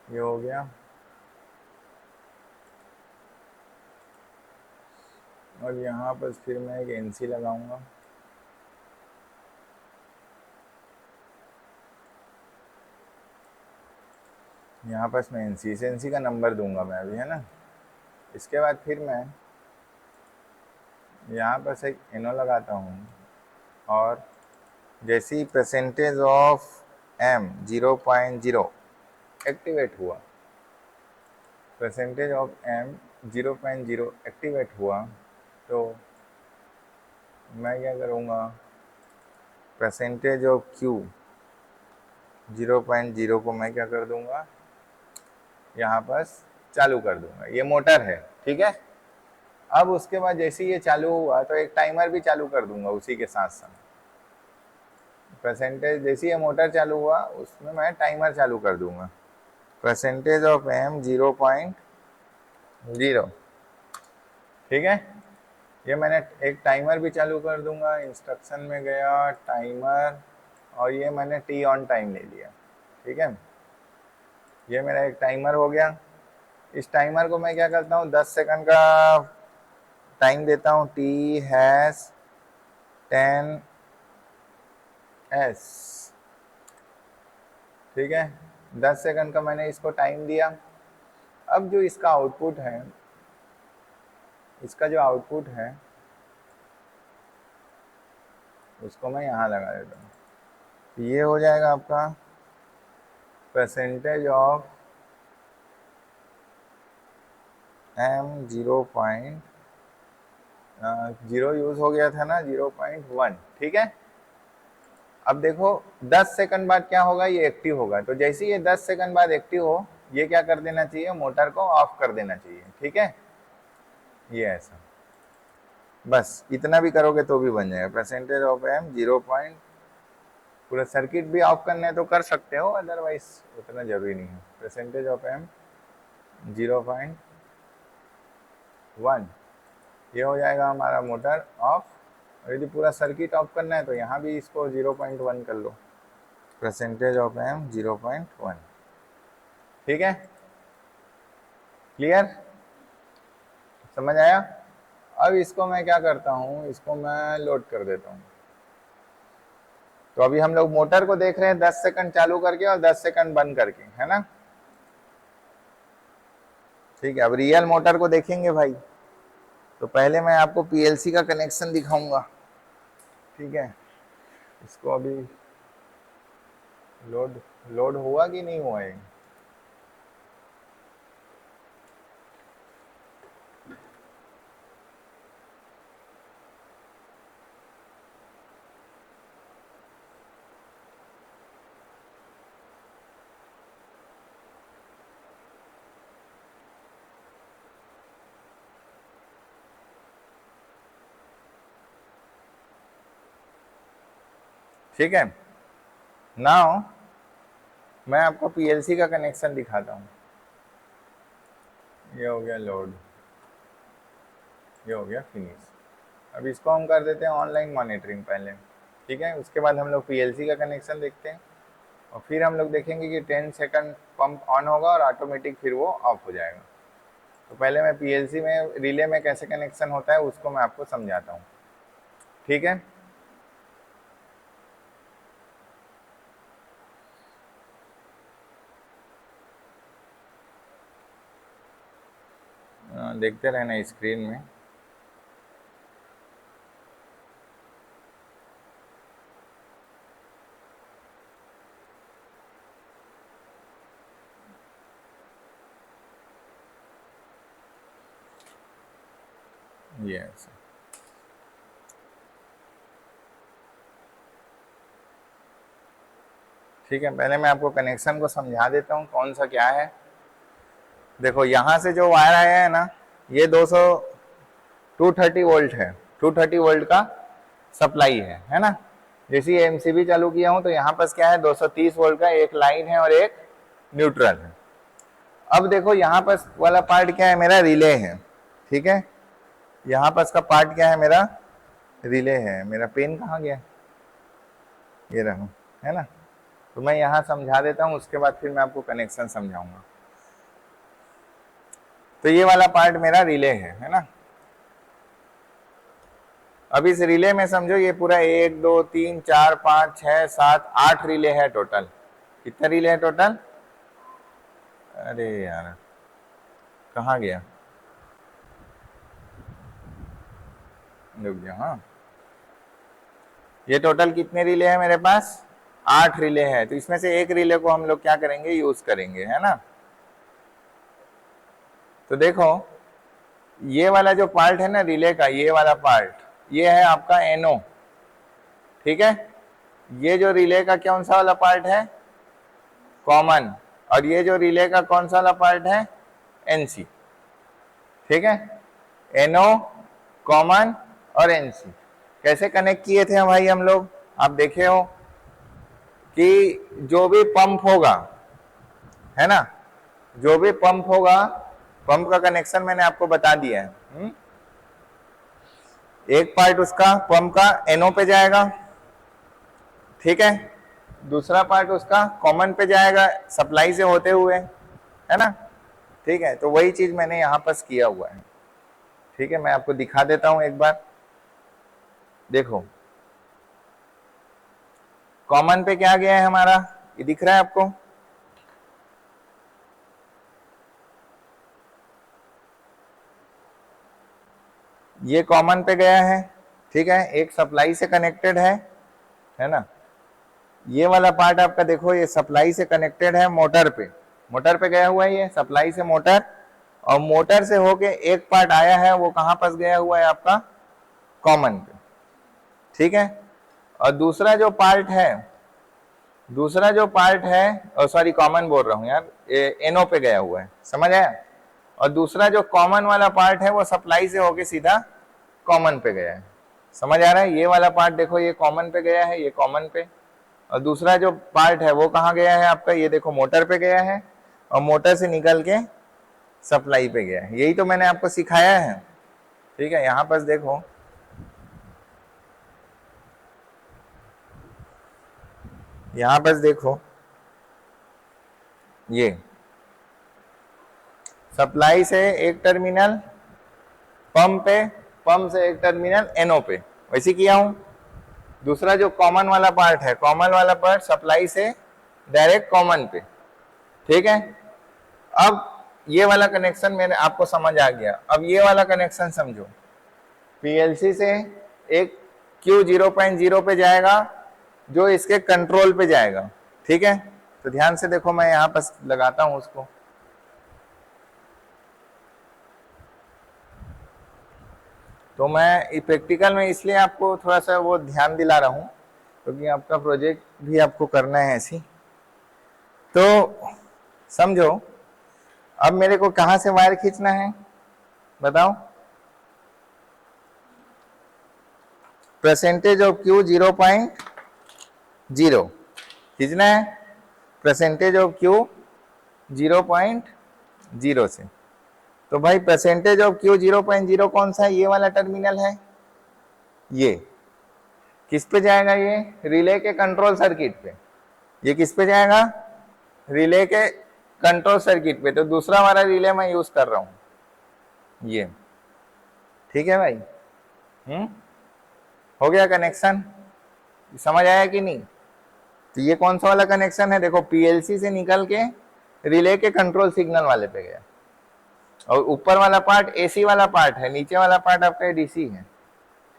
ये हो गया। और यहाँ पर फिर मैं एक एनसी लगाऊंगा। यहाँ पर मैं एनसी का नंबर दूंगा मैं अभी, है ना। इसके बाद फिर मैं यहाँ पर से एक एनो लगाता हूँ। और जैसे ही परसेंटेज ऑफ एम 0.0 एक्टिवेट हुआ, परसेंटेज ऑफ एम 0.0 एक्टिवेट हुआ, तो मैं क्या करूँगा, परसेंटेज ऑफ क्यू 0.0 को मैं क्या कर दूंगा, यहाँ पर चालू कर दूंगा। ये मोटर है, ठीक है। अब उसके बाद जैसे ये चालू हुआ तो एक टाइमर भी चालू कर दूंगा उसी के साथ साथ। परसेंटेज जैसे ये मोटर चालू हुआ उसमें मैं टाइमर चालू कर दूंगा। परसेंटेज ऑफ एम 0.0, ठीक है। ये मैंने एक टाइमर भी चालू कर दूंगा। इंस्ट्रक्शन में गया टाइमर, और ये मैंने टी ऑन टाइम ले लिया, ठीक है। ये मेरा एक टाइमर हो गया। इस टाइमर को मैं क्या करता हूँ, 10 सेकंड का टाइम देता हूँ। टी हैज 10 एस, ठीक है। 10 सेकंड का मैंने इसको टाइम दिया। अब जो इसका आउटपुट है, इसका जो आउटपुट है उसको मैं यहाँ लगा देता हूँ। ये हो जाएगा आपका परसेंटेज ऑफ एम 0.0 यूज हो गया था ना, 0.1, ठीक है। अब देखो 10 सेकंड बाद क्या होगा, ये एक्टिव होगा। तो जैसे ये 10 सेकंड बाद एक्टिव हो, ये क्या कर देना चाहिए, मोटर को ऑफ कर देना चाहिए, ठीक है। ये ऐसा बस इतना भी करोगे तो भी बन जाएगा। Percentage of M 0. पूरा सर्किट भी ऑफ करना है तो कर सकते हो, अदरवाइज उतना जरूरी नहीं है। परसेंटेज ऑफ एम 0.1, ये हो जाएगा हमारा मोटर ऑफ। और यदि पूरा सर्किट ऑफ करना है तो यहाँ भी इसको 0.1 कर लो। परसेंटेज ऑफ एम 0.1, ठीक है। क्लियर, समझ आया। अब इसको मैं क्या करता हूँ, इसको मैं लोड कर देता हूँ। तो अभी हम लोग मोटर को देख रहे हैं 10 सेकंड चालू करके और 10 सेकंड बंद करके, है ना। ठीक है, अब रियल मोटर को देखेंगे भाई। तो पहले मैं आपको पीएलसी का कनेक्शन दिखाऊंगा, ठीक है। इसको अभी लोड हुआ कि नहीं हुआ है। ठीक है। नाउ मैं आपको पीएलसी का कनेक्शन दिखाता हूँ। ये हो गया लोड, ये हो गया फिनिश। अब इसको हम कर देते हैं ऑनलाइन मॉनिटरिंग पहले, ठीक है। उसके बाद हम लोग पीएलसी का कनेक्शन देखते हैं और फिर हम लोग देखेंगे कि 10 सेकंड पंप ऑन होगा और ऑटोमेटिक फिर वो ऑफ हो जाएगा। तो पहले मैं पीएलसी में रिले में कैसे कनेक्शन होता है उसको मैं आपको समझाता हूँ, ठीक है। देखते रहना स्क्रीन में। यस, ठीक है। पहले मैं आपको कनेक्शन को समझा देता हूँ कौन सा क्या है। देखो यहाँ से जो वायर आया है ना, ये 230 वोल्ट है, 230 वोल्ट का सप्लाई है ना। जैसे एमसीबी चालू किया हूँ तो यहाँ पर क्या है, 230 वोल्ट का एक लाइन है और एक न्यूट्रल है। अब देखो यहाँ पर वाला पार्ट क्या है, मेरा रिले है, ठीक है। यहाँ पर का पार्ट क्या है, मेरा रिले है। मेरा पेन कहाँ गया, ये रहा, है ना। तो मैं यहाँ समझा देता हूँ, उसके बाद फिर मैं आपको कनेक्शन समझाऊंगा। तो ये वाला पार्ट मेरा रिले है ना। अब इस रिले में समझो ये पूरा 1 2 3 4 5 6 7 8 रिले है टोटल। कितने रिले है टोटल? अरे यार कहाँ गया, रुक गया। हाँ, ये टोटल कितने रिले है मेरे पास? 8 रिले है। तो इसमें से एक रिले को हम लोग क्या करेंगे, यूज करेंगे, है ना। तो देखो ये वाला जो पार्ट है ना रिले का, ये वाला पार्ट, ये है आपका एनओ, ठीक है। ये जो रिले का कौन सा वाला पार्ट है, कॉमन। और ये जो रिले का कौन सा वाला पार्ट है, एनसी, ठीक है। एनओ, कॉमन और एनसी कैसे कनेक्ट किए थे भाई हम लोग? आप देखे हो कि जो भी पंप होगा, है ना, जो भी पंप होगा, पंप का कनेक्शन मैंने आपको बता दिया है। एक पार्ट उसका पंप का एनओ पे जाएगा, ठीक है। दूसरा पार्ट उसका कॉमन पे जाएगा सप्लाई से होते हुए, है ना, ठीक है। तो वही चीज मैंने यहाँ पर किया हुआ है, ठीक है। मैं आपको दिखा देता हूं एक बार। देखो कॉमन पे क्या गया है हमारा, ये दिख रहा है आपको? ये कॉमन पे गया है, ठीक है। एक सप्लाई से कनेक्टेड है ना। ये वाला पार्ट आपका देखो, ये सप्लाई से कनेक्टेड है मोटर पे, मोटर पे गया हुआ है ये सप्लाई से मोटर। और मोटर से होके एक पार्ट आया है, वो कहां पास गया हुआ है आपका, कॉमन पे, ठीक है। और दूसरा जो पार्ट है, सॉरी कॉमन बोल रहा हूं यार, एनओ पे गया हुआ है, समझ आया। और दूसरा जो कॉमन वाला पार्ट है वो सप्लाई से होके सीधा कॉमन पे गया है, समझ आ रहा है। ये वाला पार्ट देखो, ये कॉमन पे गया है, ये कॉमन पे। और दूसरा जो पार्ट है वो कहाँ गया है आपका, ये देखो मोटर पे गया है और मोटर से निकल के सप्लाई पे गया है। यही तो मैंने आपको सिखाया है, ठीक है। यहाँ पर देखो, यहाँ पर देखो, ये सप्लाई से एक टर्मिनल पंप पे, पंप से एक टर्मिनल एनओ पे, वैसे किया हूं। दूसरा जो कॉमन वाला पार्ट है, कॉमन वाला पार्ट सप्लाई से डायरेक्ट कॉमन पे, ठीक है। अब ये वाला कनेक्शन मेरे आपको समझ आ गया। अब ये वाला कनेक्शन समझो, पीएलसी से एक Q 0.0 पे जाएगा जो इसके कंट्रोल पे जाएगा, ठीक है। तो ध्यान से देखो, मैं यहाँ पर लगाता हूं उसको। तो मैं प्रैक्टिकल में इसलिए आपको थोड़ा सा वो ध्यान दिला रहा हूँ क्योंकि आपका प्रोजेक्ट भी आपको करना है ऐसी। तो समझो, अब मेरे को कहाँ से वायर खींचना है बताओ? परसेंटेज ऑफ Q 0 खींचना है, परसेंटेज ऑफ क्यू 0.0 से। तो भाई परसेंटेज ऑफ क्यू 0.0 कौन सा है? ये वाला टर्मिनल है। ये किस पे जाएगा? ये रिले के कंट्रोल सर्किट पे। ये किस पे जाएगा? रिले के कंट्रोल सर्किट पे। तो दूसरा वाला रिले मैं यूज कर रहा हूं ये। ठीक है भाई, हो गया कनेक्शन? समझ आया कि नहीं? तो ये कौन सा वाला कनेक्शन है? देखो पीएलसी से निकल के रिले के कंट्रोल सिग्नल वाले पे गया, और ऊपर वाला पार्ट एसी वाला पार्ट है, नीचे वाला पार्ट आपका डीसी है।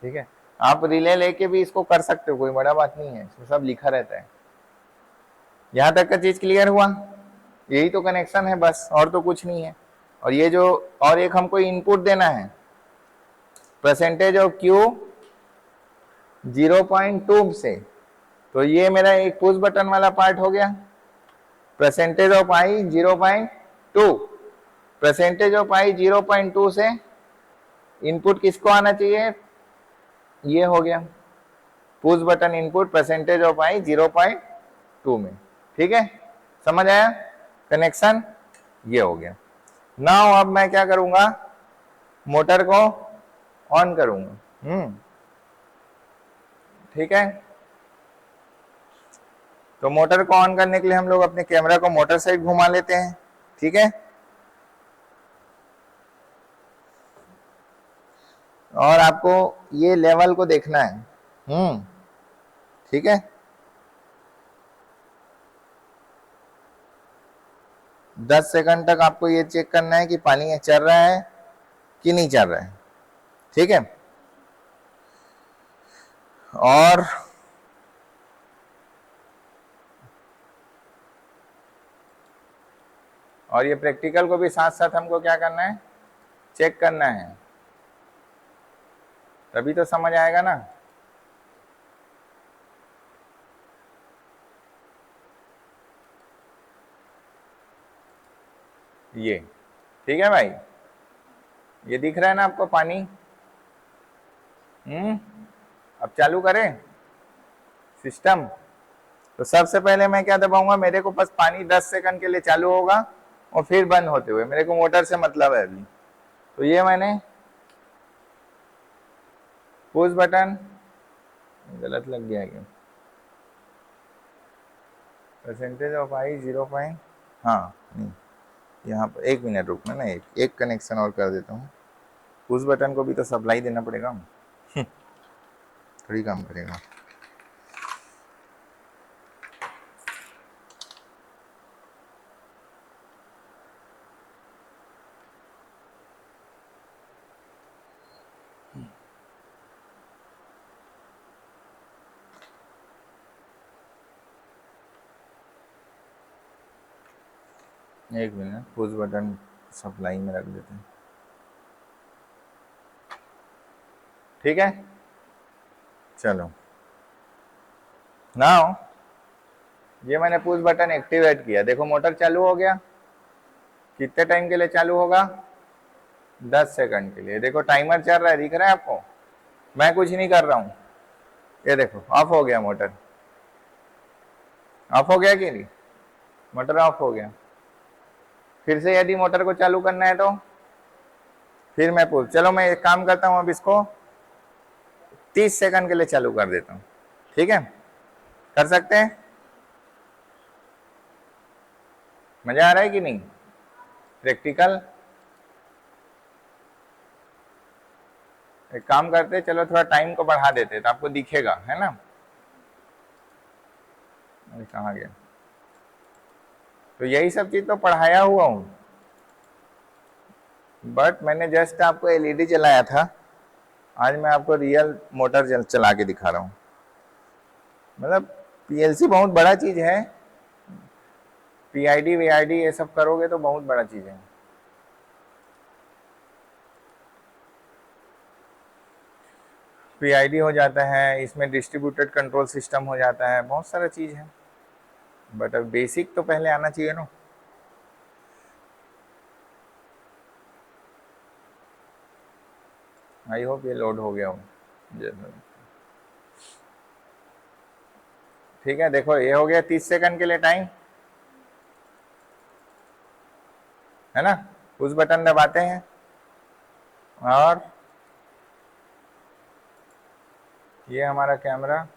ठीक है, आप रिले लेके भी इसको कर सकते हो, कोई बड़ा बात नहीं है, इसमें सब लिखा रहता है। यहां तक का चीज क्लियर हुआ? यही तो कनेक्शन है बस, और तो कुछ नहीं है। और ये जो और एक हमको इनपुट देना है, परसेंटेज ऑफ क्यू 0.2 से। तो ये मेरा एक पुश बटन वाला पार्ट हो गया। Percentage of I 0.2, percentage of I 0.2 से इनपुट किसको आना चाहिए? ये हो गया push button input percentage of I 0.2 में। ठीक है, समझ आया कनेक्शन? ये हो गया। नाउ अब मैं क्या करूंगा? मोटर को ऑन करूंगा। ठीक है, तो मोटर को ऑन करने के लिए हम लोग अपने कैमरा को मोटर साइड घुमा लेते हैं। ठीक है, और आपको ये लेवल को देखना है। ठीक है, 10 सेकंड तक आपको ये चेक करना है कि पानी चल रहा है कि नहीं चल रहा है। ठीक है, और ये प्रैक्टिकल को भी साथ साथ हमको क्या करना है? चेक करना है, तभी तो समझ आएगा ना। ये ठीक है भाई, ये दिख रहा है ना आपको पानी? अब चालू करें सिस्टम। तो सबसे पहले मैं क्या दबाऊंगा? मेरे को बस पानी 10 सेकंड के लिए चालू होगा और फिर बंद होते हुए, मेरे को मोटर से मतलब है अभी। तो ये मैंने पुश बटन, गलत लग गया क्या? परसेंटेज ऑफ आई 0. हाँ नहीं, यहाँ पर 1 मिनट रुकना ना, एक कनेक्शन और कर देता हूँ। पुश बटन को भी तो सप्लाई देना पड़ेगा, थोड़ी काम करेगा। एक मिनट, पुश बटन सप्लाई में रख देते हैं। ठीक है, चलो नाउ ये मैंने पुश बटन एक्टिवेट किया, देखो मोटर चालू हो गया। कितने टाइम के लिए चालू होगा? 10 सेकंड के लिए। देखो टाइमर चल रहा है, दिख रहा है आपको? मैं कुछ नहीं कर रहा हूं, ये देखो ऑफ हो गया मोटर। ऑफ हो गया कि नहीं? मोटर ऑफ हो गया। फिर से यदि मोटर को चालू करना है तो फिर मैं पुश, चलो मैं एक काम करता हूं, अब इसको 30 सेकंड के लिए चालू कर देता हूं। ठीक है, कर सकते हैं? मजा आ रहा है कि नहीं? प्रैक्टिकल एक काम करते, चलो थोड़ा टाइम को बढ़ा देते तो आपको दिखेगा, है ना? कहाँ गया? तो यही सब चीज तो पढ़ाया हुआ हूं, बट मैंने जस्ट आपको एलईडी चलाया था। आज मैं आपको रियल मोटर चला के दिखा रहा हूं। मतलब पीएलसी बहुत बड़ा चीज है, पीआईडी वीआईडी ये सब करोगे तो बहुत बड़ा चीज है। पीआईडी हो जाता है, इसमें डिस्ट्रीब्यूटेड कंट्रोल सिस्टम हो जाता है, बहुत सारा चीज है, बट अब बेसिक तो पहले आना चाहिए ना। आई होप ये लोड हो गया हो। ठीक है, देखो ये हो गया 30 सेकंड के लिए टाइम, है ना। पुश बटन दबाते हैं और ये हमारा कैमरा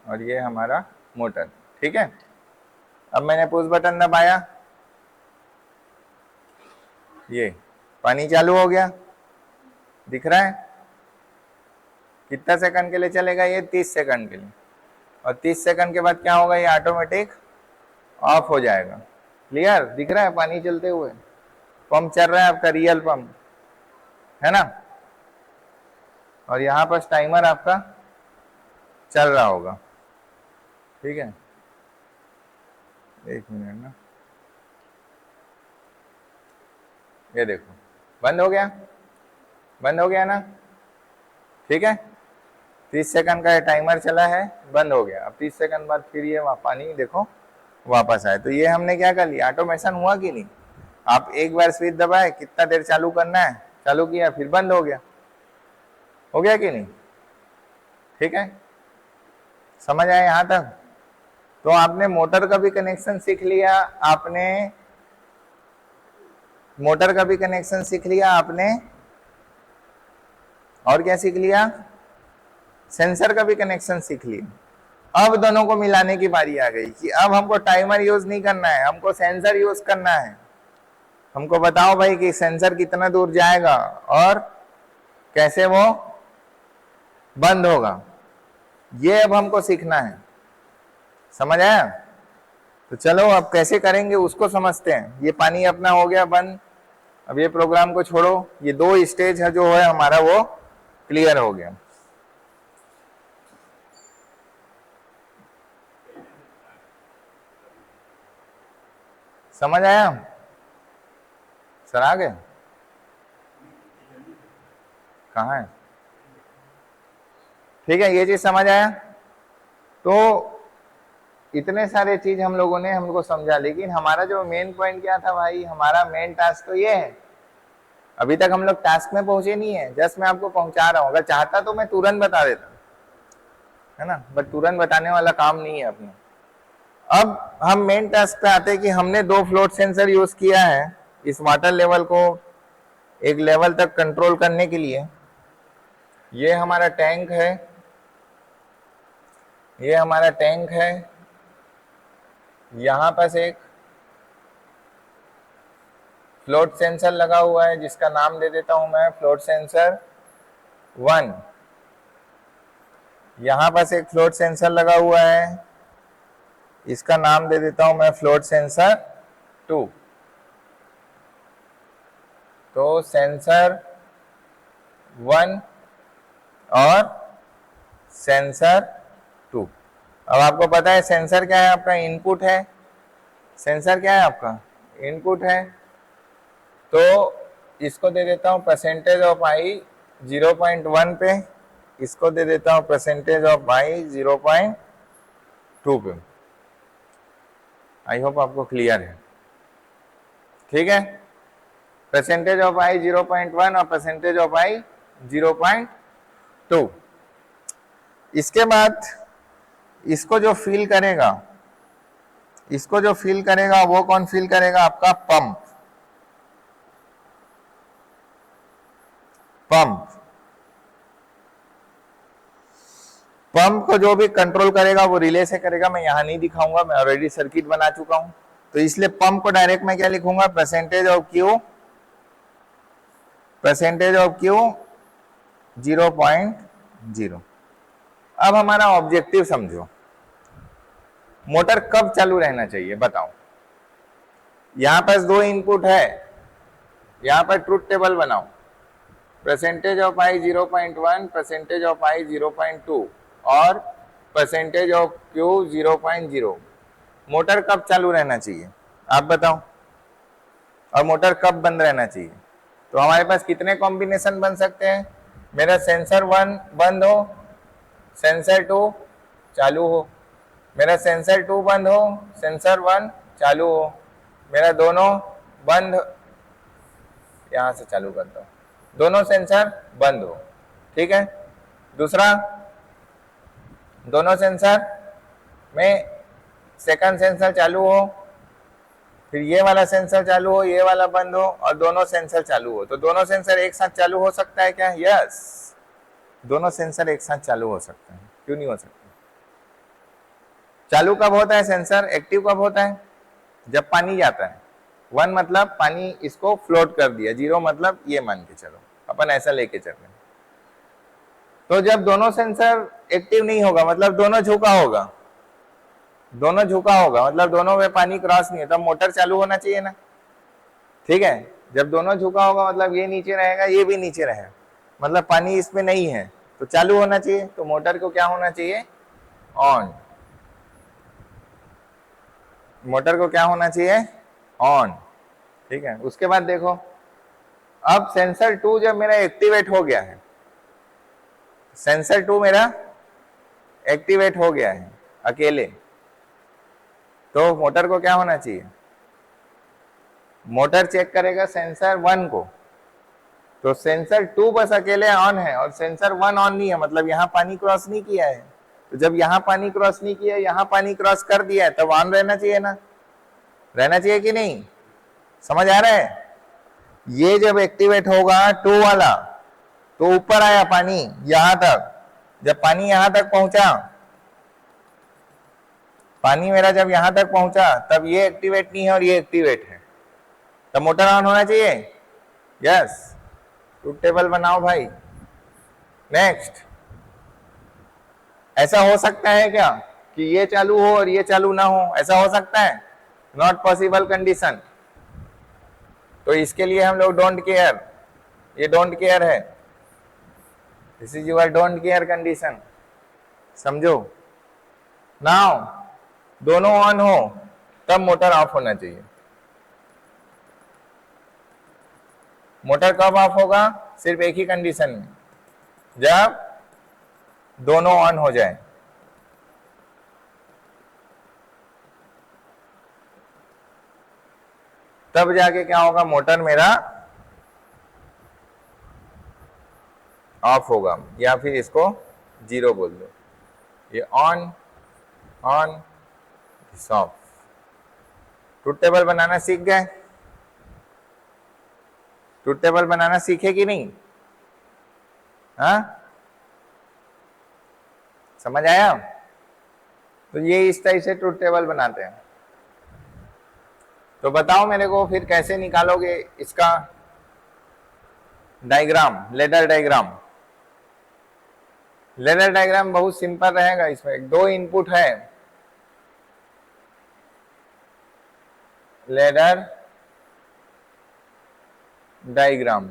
और ये हमारा मोटर, ठीक है। अब मैंने पुश बटन दबाया, ये पानी चालू हो गया, दिख रहा है। कितना सेकंड के लिए चलेगा ये? 30 सेकंड के लिए। और 30 सेकंड के बाद क्या होगा? ये ऑटोमेटिक ऑफ हो जाएगा। क्लियर? दिख रहा है पानी चलते हुए, पंप चल रहा है आपका, रियल पंप, है ना। और यहाँ पर टाइमर आपका चल रहा होगा, ठीक है। एक मिनट ना, ये देखो बंद हो गया, बंद हो गया ना, ठीक है। 30 सेकंड का टाइमर चला है, बंद हो गया। अब 30 सेकंड बाद फिर ये पानी देखो वापस आए। तो ये हमने क्या कर लिया? ऑटोमेशन हुआ कि नहीं? आप एक बार स्विच दबाए, कितना देर चालू करना है, चालू किया, फिर बंद हो गया। हो गया कि नहीं? ठीक है, समझ आया यहां तक? तो आपने मोटर का भी कनेक्शन सीख लिया, आपने मोटर का भी कनेक्शन सीख लिया आपने, और क्या सीख लिया? सेंसर का भी कनेक्शन सीख लिया। अब दोनों को मिलाने की बारी आ गई कि अब हमको टाइमर यूज नहीं करना है, हमको सेंसर यूज करना है। हमको बताओ भाई कि सेंसर कितना दूर जाएगा और कैसे वो बंद होगा, ये अब हमको सीखना है। समझ आया? तो चलो अब कैसे करेंगे उसको समझते हैं। ये पानी अपना हो गया बंद, अब ये प्रोग्राम को छोड़ो, ये 2 स्टेज है जो है हमारा वो क्लियर हो गया। समझ आया? सर आ गए? कहाँ है? ठीक है, ये चीज समझ आया। तो इतने सारे चीज हम लोगों ने हमको समझा, लेकिन हमारा जो मेन पॉइंट क्या था भाई? हमारा मेन टास्क तो ये है। अभी तक हम लोग टास्क में पहुंचे नहीं है, जस्ट मैं आपको पहुंचा रहा हूं। अगर चाहता तो मैं तुरंत बता देता, है ना, बट तुरंत बताने वाला काम नहीं है अपना। अब हम मेन टास्क पे आते हैं कि हमने 2 फ्लोट सेंसर यूज किया है इस वाटर लेवल को एक लेवल तक कंट्रोल करने के लिए। ये हमारा टैंक है, ये हमारा टैंक है, यहां पर एक फ्लोट सेंसर लगा हुआ है जिसका नाम दे देता हूं मैं फ्लोट सेंसर 1। यहां पर एक फ्लोट सेंसर लगा हुआ है, इसका नाम दे देता हूं मैं फ्लोट सेंसर 2। तो सेंसर 1 और सेंसर 2। अब आपको पता है सेंसर क्या है? आपका इनपुट है। सेंसर क्या है? आपका इनपुट है। तो इसको दे देता हूं परसेंटेज ऑफ आई 0.1 पे, इसको दे देता हूं परसेंटेज ऑफ आई 0.2 पे। आई होप आपको क्लियर है, ठीक है। परसेंटेज ऑफ आई 0.1 और परसेंटेज ऑफ आई 0.2। इसके बाद इसको जो फील करेगा, इसको जो फील करेगा वो कौन फील करेगा? आपका पंप। पंप पंप को जो भी कंट्रोल करेगा वो रिले से करेगा। मैं यहां नहीं दिखाऊंगा, मैं ऑलरेडी सर्किट बना चुका हूं। तो इसलिए पंप को डायरेक्ट मैं क्या लिखूंगा? Percentage of Q, percentage of Q 0.0। अब हमारा ऑब्जेक्टिव समझो, मोटर कब चालू रहना चाहिए बताओ। यहां पर 2 इनपुट है, यहां पर ट्रुथ टेबल बनाओ। Percentage of I 0.1, percentage of I 0.2 और परसेंटेज ऑफ क्यू 0.0। मोटर कब चालू रहना चाहिए आप बताओ, और मोटर कब बंद रहना चाहिए? तो हमारे पास कितने कॉम्बिनेशन बन सकते हैं? मेरा सेंसर 1 बंद हो, सेंसर 2 चालू हो, मेरा सेंसर 2 बंद हो, सेंसर 1 चालू हो, मेरा दोनों बंद, यहां से चालू करता हूं, दोनों सेंसर बंद हो, ठीक है। दूसरा, दोनों सेंसर में सेकंड सेंसर चालू हो, फिर ये वाला सेंसर चालू हो, ये वाला बंद हो, और दोनों सेंसर चालू हो। तो दोनों सेंसर एक साथ चालू हो सकता है क्या? यस, दोनों सेंसर एक साथ चालू हो सकता है, क्यों नहीं हो सकता? चालू कब होता है सेंसर, एक्टिव कब होता है? जब पानी जाता है। 1 मतलब पानी इसको फ्लोट कर दिया, 0 मतलब ये मान के चलो, अपन ऐसा लेके चल रहे हैं। तो जब दोनों सेंसर एक्टिव नहीं होगा मतलब दोनों झुका होगा, दोनों झुका होगा मतलब दोनों में पानी क्रॉस नहीं है, तब मोटर चालू होना चाहिए ना, ठीक है। जब दोनों झुका होगा मतलब ये नीचे रहेगा, ये भी नीचे रहेगा, मतलब पानी इसमें नहीं है, तो चालू होना चाहिए। तो मोटर को क्या होना चाहिए? ऑन। मोटर को क्या होना चाहिए? ऑन, ठीक है। उसके बाद देखो, अब सेंसर 2 जब मेरा एक्टिवेट हो गया है, सेंसर 2 मेरा एक्टिवेट हो गया है अकेले, तो मोटर को क्या होना चाहिए? मोटर चेक करेगा सेंसर 1 को, तो सेंसर 2 बस अकेले ऑन है और सेंसर 1 ऑन नहीं है, मतलब यहाँ पानी क्रॉस नहीं किया है। तो जब यहाँ पानी क्रॉस नहीं किया, यहाँ पानी क्रॉस कर दिया है, तब ऑन रहना चाहिए ना, रहना चाहिए कि नहीं? समझ आ रहा है? ये जब एक्टिवेट होगा 2 वाला, तो ऊपर आया पानी यहां तक, जब पानी यहां तक पहुंचा, पानी मेरा जब यहां तक पहुंचा, तब ये एक्टिवेट नहीं है और ये एक्टिवेट है, तब मोटर ऑन होना चाहिए। यस, ट्रूथ टेबल बनाओ भाई। नेक्स्ट, ऐसा हो सकता है क्या कि ये चालू हो और ये चालू ना हो? ऐसा हो सकता है? Not possible condition. तो इसके लिए हम लोग डोंट केयर, ये डोंट केयर है, this is your don't care condition, समझो। नाउ दोनों ऑन हो तब मोटर ऑफ होना चाहिए। मोटर कब ऑफ होगा? सिर्फ एक ही कंडीशन में, जब दोनों ऑन हो जाए। तब जाके क्या होगा? मोटर मेरा ऑफ होगा, या फिर इसको 0 बोल दो। ये on on off. Truth table बनाना सीख गए? ट्रूथ टेबल बनाना सीखे कि नहीं? हाँ, समझ आया? तो ये इस टाइप से ट्रूथ टेबल बनाते हैं। तो बताओ मेरे को फिर कैसे निकालोगे इसका diagram, ladder diagram. Ladder diagram बहुत सिंपल रहेगा। इसमें 2 इनपुट है, ladder diagram,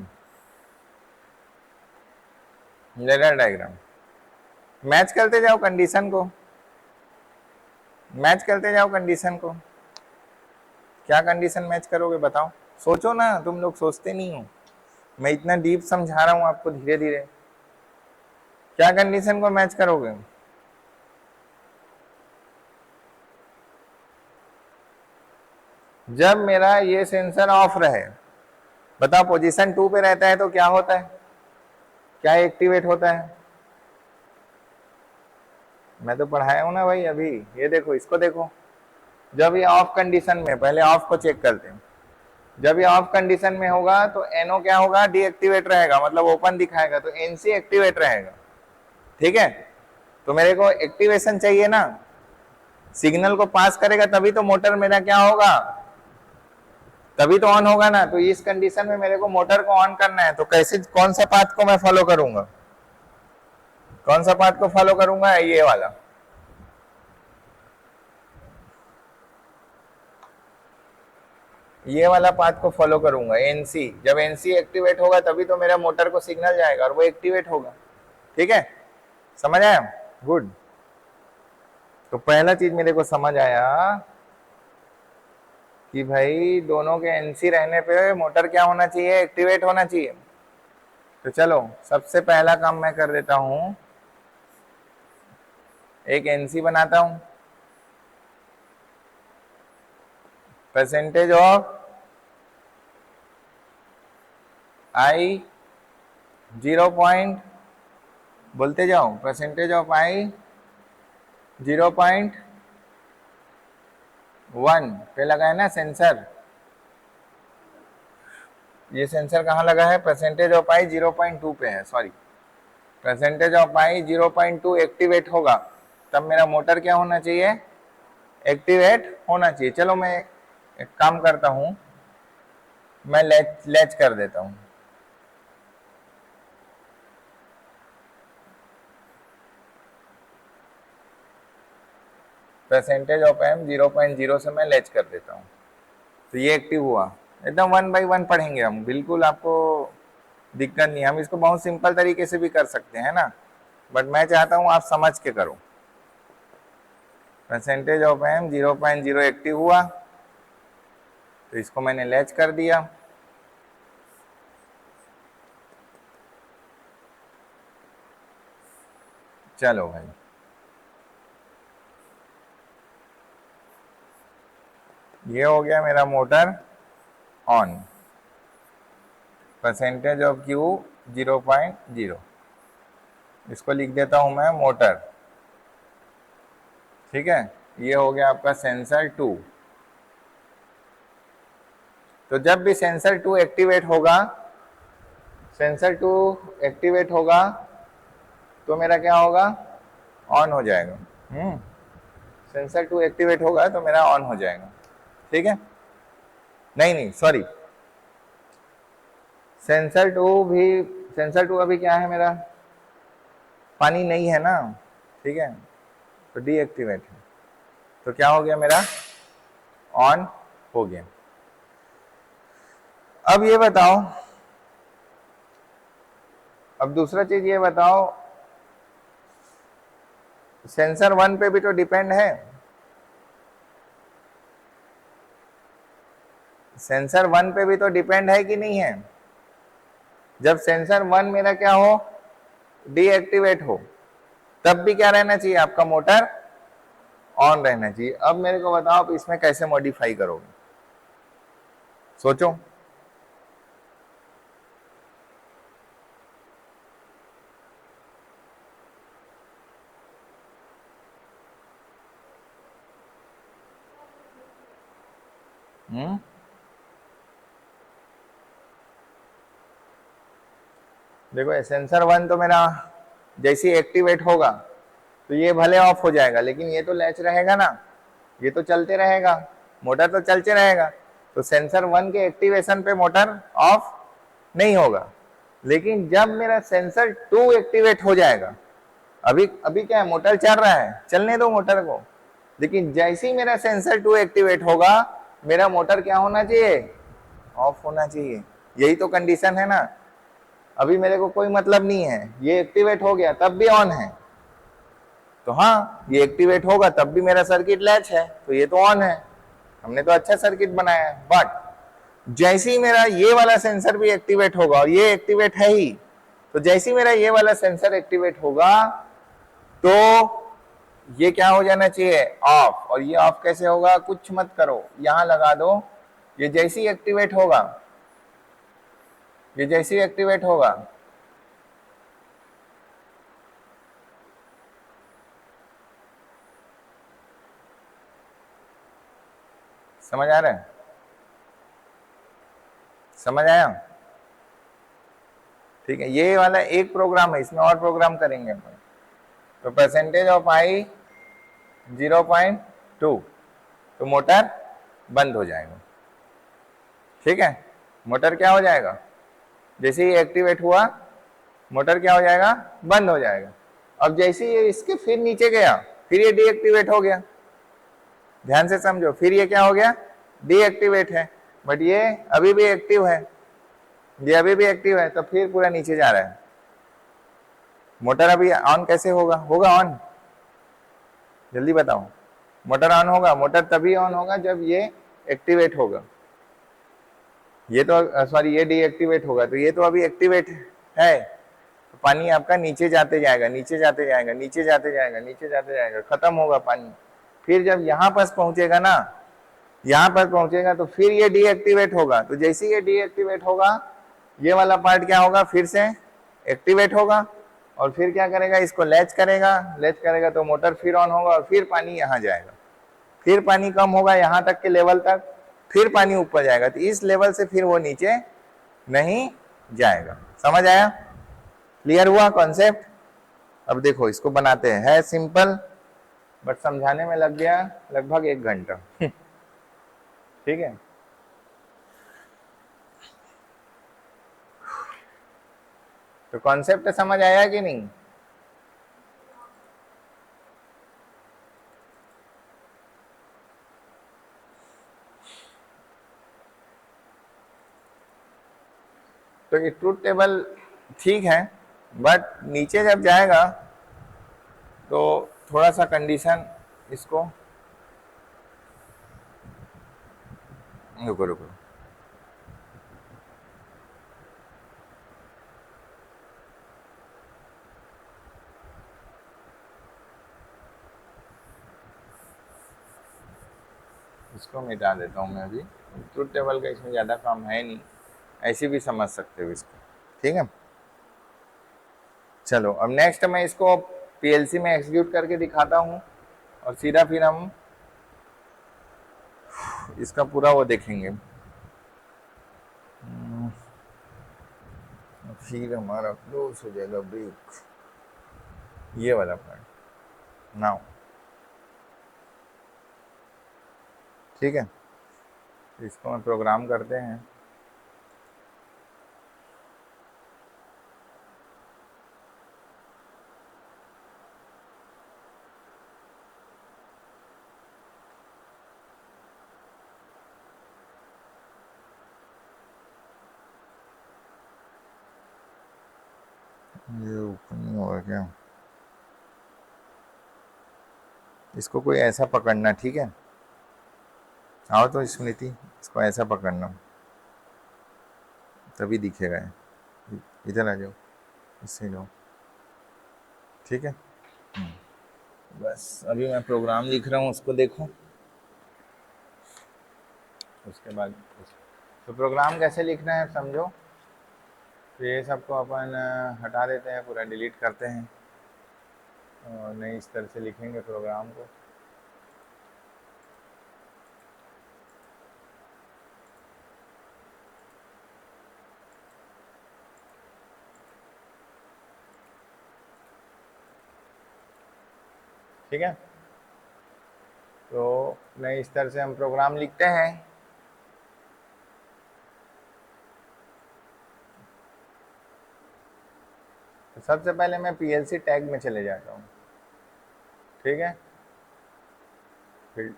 ladder diagram. Match करते जाओ कंडीशन को, मैच करते जाओ कंडीशन को। क्या कंडीशन मैच करोगे बताओ? सोचो ना, तुम लोग सोचते नहीं हो। मैं इतना डीप समझा रहा हूं आपको धीरे धीरे। क्या कंडीशन को मैच करोगे? जब मेरा ये सेंसर ऑफ रहे, बताओ पोजीशन 2 पे रहता है तो क्या होता है? क्या एक्टिवेट होता है? मैं तो पढ़ाया हूं ना भाई अभी। ये देखो, इसको देखो, जब ये ऑफ कंडीशन में, पहले ऑफ को चेक करते हैं। जब ये ऑफ कंडीशन में होगा तो एनओ क्या होगा? डीएक्टिवेट रहेगा, मतलब ओपन दिखाएगा, तो एनसी एक्टिवेट रहेगा, ठीक है। तो मेरे को एक्टिवेशन चाहिए ना, सिग्नल को पास करेगा तभी तो मोटर मेरा क्या होगा? तभी तो ऑन होगा ना। तो इस कंडीशन में मेरे को मोटर को ऑन करना है, तो कैसे, कौन सा पाथ को मैं फॉलो करूंगा? कौन सा पाथ को फॉलो करूंगा? ये वाला। ये वाला पाथ को फॉलो करूंगा, एनसी। जब एनसी एक्टिवेट होगा तभी तो मेरा मोटर को सिग्नल जाएगा और वो एक्टिवेट होगा, ठीक है। समझ आया? गुड। तो पहला चीज मेरे को समझ आया कि भाई दोनों के एनसी रहने पे मोटर क्या होना चाहिए? एक्टिवेट होना चाहिए। तो चलो सबसे पहला काम मैं कर देता हूं, एक एनसी बनाता हूं, परसेंटेज ऑफ आई 0 पॉइंट, बोलते जाओ, परसेंटेज ऑफ आई 0.1 पे लगा है ना सेंसर। ये सेंसर कहाँ लगा है? परसेंटेज ऑफ आई 0.2 पे है, sorry, percentage of I 0.2 activate होगा तब मेरा मोटर क्या होना चाहिए? एक्टिवेट होना चाहिए। चलो मैं एक काम करता हूं, मैं लैच कर देता हूं। परसेंटेज ऑफ एम 0.0 से मैं लैच कर देता हूं, तो ये एक्टिव हुआ। एकदम 1 बाई 1 पढ़ेंगे हम, बिल्कुल आपको दिक्कत नहीं। हम इसको बहुत सिंपल तरीके से भी कर सकते हैं ना, बट मैं चाहता हूं आप समझ के करो। परसेंटेज ऑफ एम 0.0 एक्टिव हुआ, तो इसको मैंने लैच कर दिया। चलो भाई, ये हो गया मेरा motor on. Percentage of Q 0.0, इसको लिख देता हूं मैं मोटर। ठीक है, ये हो गया आपका सेंसर 2। तो जब भी सेंसर 2 एक्टिवेट होगा, सेंसर 2 एक्टिवेट होगा तो मेरा क्या होगा? ऑन हो जाएगा। सेंसर 2 एक्टिवेट होगा तो मेरा ऑन हो जाएगा। ठीक है, नहीं सॉरी, सेंसर 2 अभी क्या है मेरा? पानी नहीं है ना, ठीक है, तो डीएक्टिवेट है, तो क्या हो गया मेरा? ऑन हो गया। अब ये बताओ, अब दूसरा चीज ये बताओ, सेंसर 1 पे भी तो डिपेंड है। सेंसर 1 पे भी तो डिपेंड है कि नहीं है? जब सेंसर 1 मेरा क्या हो? डीएक्टिवेट हो, तब भी क्या रहना चाहिए? आपका मोटर ऑन रहना चाहिए। अब मेरे को बताओ आप इसमें कैसे मॉडिफाई करोगे, सोचो। देखो सेंसर 1 तो मेरा जैसे ही एक्टिवेट होगा तो ये भले ऑफ हो जाएगा, लेकिन ये तो लैच रहेगा ना, ये तो चलते रहेगा, मोटर तो चलते रहेगा। तो सेंसर 1 के एक्टिवेशन पे मोटर ऑफ नहीं होगा। लेकिन जब मेरा सेंसर 2 एक्टिवेट हो जाएगा, अभी क्या है? मोटर चल रहा है, चलने दो मोटर को, लेकिन जैसे ही मेरा सेंसर 2 एक्टिवेट होगा, मेरा मोटर क्या होना चाहिए? ऑफ होना चाहिए। यही तो कंडीशन है ना। अभी मेरे को कोई मतलब नहीं है, ये एक्टिवेट हो गया तब भी ऑन है, तो हाँ ये एक्टिवेट होगा तब भी मेरा सर्किट लैच है, तो ये तो ऑन है, हमने तो अच्छा सर्किट बनाया है। बट जैसे ही मेरा ये वाला सेंसर भी एक्टिवेट होगा, और ये एक्टिवेट है ही, तो जैसे ही मेरा ये वाला सेंसर एक्टिवेट होगा तो ये क्या हो जाना चाहिए? ऑफ। और ये ऑफ कैसे होगा? कुछ मत करो, यहां लगा दो। ये जैसे ही एक्टिवेट होगा, ये जैसे ही एक्टिवेट होगा, समझ आ रहा है? समझ आया? ठीक है, ये वाला एक प्रोग्राम है, इसमें और प्रोग्राम करेंगे अपन। तो परसेंटेज ऑफ आई 0.2, तो मोटर बंद हो जाएगा। ठीक है, मोटर क्या हो जाएगा? जैसे ही एक्टिवेट हुआ, मोटर क्या हो जाएगा? बंद हो जाएगा। अब जैसे ही इसके फिर नीचे गया, फिर ये डीएक्टिवेट हो गया। ध्यान से समझो, फिर ये क्या हो गया? डीएक्टिवेट है, बट ये अभी भी एक्टिव है, ये अभी भी एक्टिव है, तो फिर पूरा नीचे जा रहा है। मोटर अभी ऑन कैसे होगा? होगा ऑन, जल्दी बताओ। मोटर ऑन होगा, मोटर तभी ऑन होगा जब ये एक्टिवेट होगा। ये तो सॉरी, ये डीएक्टिवेट होगा, तो ये तो अभी एक्टिवेट है, तो पानी आपका नीचे जाते जाएगा, नीचे जाते जाएगा, नीचे जाते जाएगा, नीचे जाते जाएगा, खत्म होगा पानी। फिर जब यहाँ पास पहुंचेगा ना, यहाँ पर पहुंचेगा, तो फिर ये डीएक्टिवेट होगा। तो जैसे ये डीएक्टिवेट होगा, ये वाला पार्ट क्या होगा, फिर से एक्टिवेट होगा और फिर क्या करेगा, इसको लैच करेगा तो मोटर फिर ऑन होगा और फिर पानी यहाँ जाएगा, फिर पानी कम होगा यहाँ तक के लेवल तक, फिर पानी ऊपर जाएगा, तो इस लेवल से फिर वो नीचे नहीं जाएगा। समझ आया? क्लियर हुआ कॉन्सेप्ट? अब देखो इसको बनाते हैं, है सिंपल बट समझाने में लग गया लगभग 1 घंटा। ठीक है, तो कॉन्सेप्ट समझ आया कि नहीं? तो ये ट्रूथ टेबल ठीक है, बट नीचे जब जाएगा तो थोड़ा सा कंडीशन, इसको रुको रुको, इसको मिटा देता हूँ मैं अभी। ट्रूथ टेबल का इसमें ज़्यादा काम है नहीं, ऐसे भी समझ सकते हो इसको। ठीक है, चलो अब नेक्स्ट मैं इसको पीएलसी में एग्जीक्यूट करके दिखाता हूँ और सीधा फिर हम इसका पूरा वो देखेंगे। फिर हमारा क्लोज हो जाएगा ब्रेक, ये वाला पार्ट नाउ। ठीक है, इसको हम प्रोग्राम करते हैं। ये ओपन नहीं होगा क्या? इसको कोई ऐसा पकड़ना, ठीक है? आओ तो स्मृति, इसको ऐसा पकड़ना तभी दिखेगा। इधर आ जाओ, इससे जाओ। ठीक है, बस अभी मैं प्रोग्राम लिख रहा हूँ, उसको देखो। उसके बाद तो प्रोग्राम कैसे लिखना है समझो। तो ये सबको अपन हटा देते हैं, पूरा डिलीट करते हैं और नई इस तरह से लिखेंगे प्रोग्राम को। ठीक है, तो नई इस तरह से हम प्रोग्राम लिखते हैं। तो सबसे पहले मैं पीएलसी टैग में चले जाता हूँ। ठीक है, फिर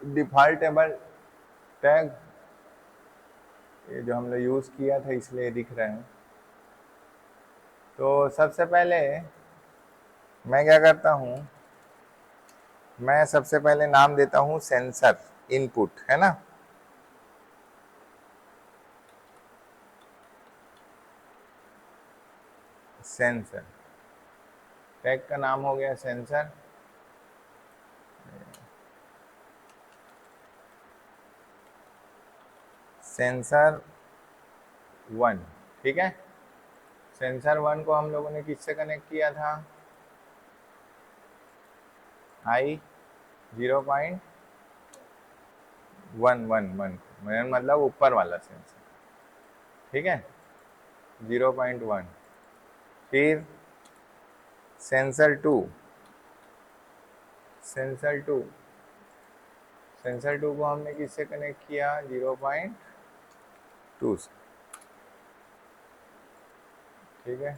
डिफॉल्ट टेबल टैग, ये जो हम लोग यूज़ किया था इसलिए दिख रहे हैं। तो सबसे पहले मैं क्या करता हूँ, मैं सबसे पहले नाम देता हूँ सेंसर इनपुट, है ना। सेंसर टैग का नाम हो गया सेंसर। सेंसर 1, ठीक है। सेंसर 1 को हम लोगों ने किससे कनेक्ट किया था, आई 0.111, मतलब ऊपर वाला सेंसर। ठीक है, 0.1। फिर सेंसर 2, सेंसर 2 को हमने किससे कनेक्ट किया, 0.2 से। ठीक है,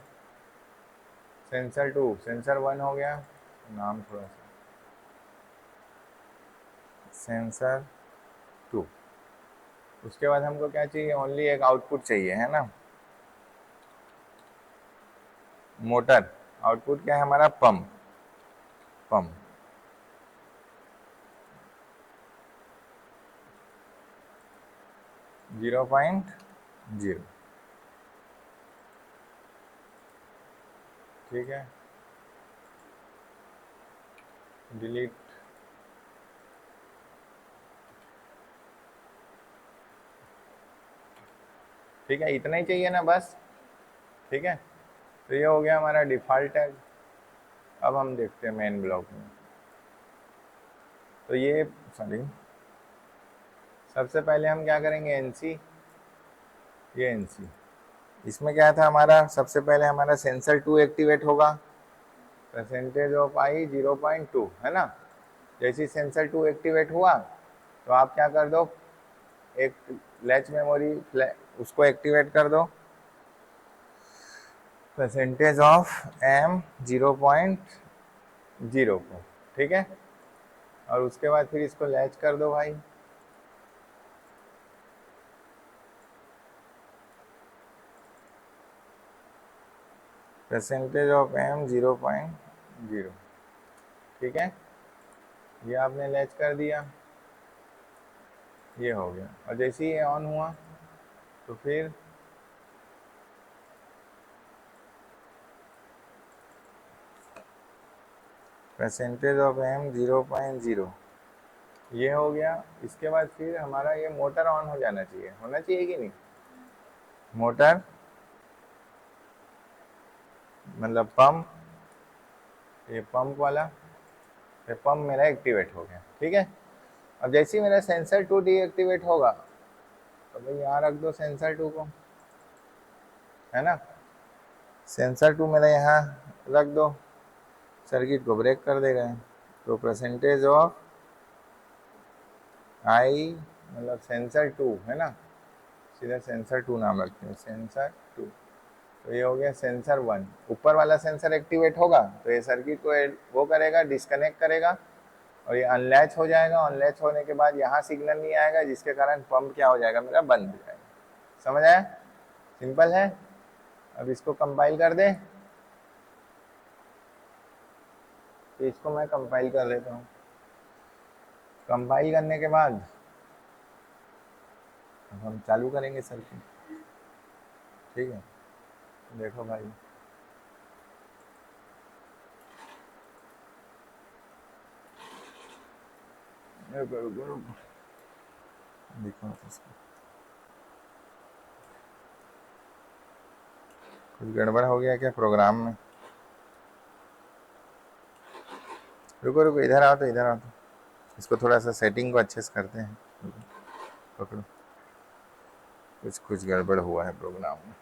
सेंसर 2, सेंसर 1 हो गया, नाम थोड़ा सा, सेंसर 2। उसके बाद हमको क्या चाहिए, ओनली एक आउटपुट चाहिए, है ना। मोटर आउटपुट क्या है हमारा, पंप। पंप 0.0। ठीक है, डिलीट। ठीक है, इतना ही चाहिए ना बस। ठीक है, तो ये हो गया हमारा डिफ़ॉल्ट टैग। अब हम देखते हैं मेन ब्लॉक में। तो ये सॉरी, सबसे पहले हम क्या करेंगे, एनसी, ये एनसी, इसमें क्या था हमारा, सबसे पहले हमारा सेंसर 2 एक्टिवेट होगा, परसेंटेज ऑफ आई 0.2 है ना। जैसे सेंसर 2 एक्टिवेट हुआ तो आप क्या कर दो, एक लैच मेमोरी उसको एक्टिवेट कर दो, परसेंटेज ऑफ एम 0.0 को। ठीक है, और उसके बाद फिर इसको लैच कर दो भाई, परसेंटेज ऑफ एम 0.0। ठीक है, ये आपने लैच कर दिया, ये हो गया। और जैसे ही ये ऑन हुआ तो फिर परसेंटेज ऑफ एम 0.0, ये हो गया। इसके बाद फिर हमारा ये मोटर ऑन हो जाना चाहिए, होना चाहिए कि नहीं, मोटर मतलब पंप, ये पंप वाला, ये पंप मेरा एक्टिवेट हो गया। ठीक है, अब जैसे ही मेरा सेंसर 2 डीएक्टिवेट होगा तो भाई यहाँ रख दो सेंसर 2 को, है ना, सेंसर 2 मेरा यहाँ रख दो, सर्किट को ब्रेक कर देगा। तो परसेंटेज ऑफ आई मतलब सेंसर 2 है ना, सीधा सेंसर 2 नाम रखते हैं, सेंसर 2। तो ये हो गया सेंसर 1, ऊपर वाला सेंसर एक्टिवेट होगा तो ये सर्किट को वो करेगा, डिस्कनेक्ट करेगा, और ये अनलैच हो जाएगा। अनलैच होने के बाद यहाँ सिग्नल नहीं आएगा, जिसके कारण पंप क्या हो जाएगा, मेरा बंद हो जाएगा। समझ आया, सिंपल है। अब इसको कंपाइल कर दे, तो इसको मैं कंपाइल कर देता हूँ। कंपाइल करने के बाद अब हम चालू करेंगे सर्किट। ठीक है, देखो भाई, देखो कुछ गड़बड़ हो गया क्या प्रोग्राम में, रुको रुको, इधर आओ तो, इधर आओ तो, इसको थोड़ा सा सेटिंग को अच्छे से करते हैं। पकड़ो, कुछ गड़बड़ हुआ है प्रोग्राम में।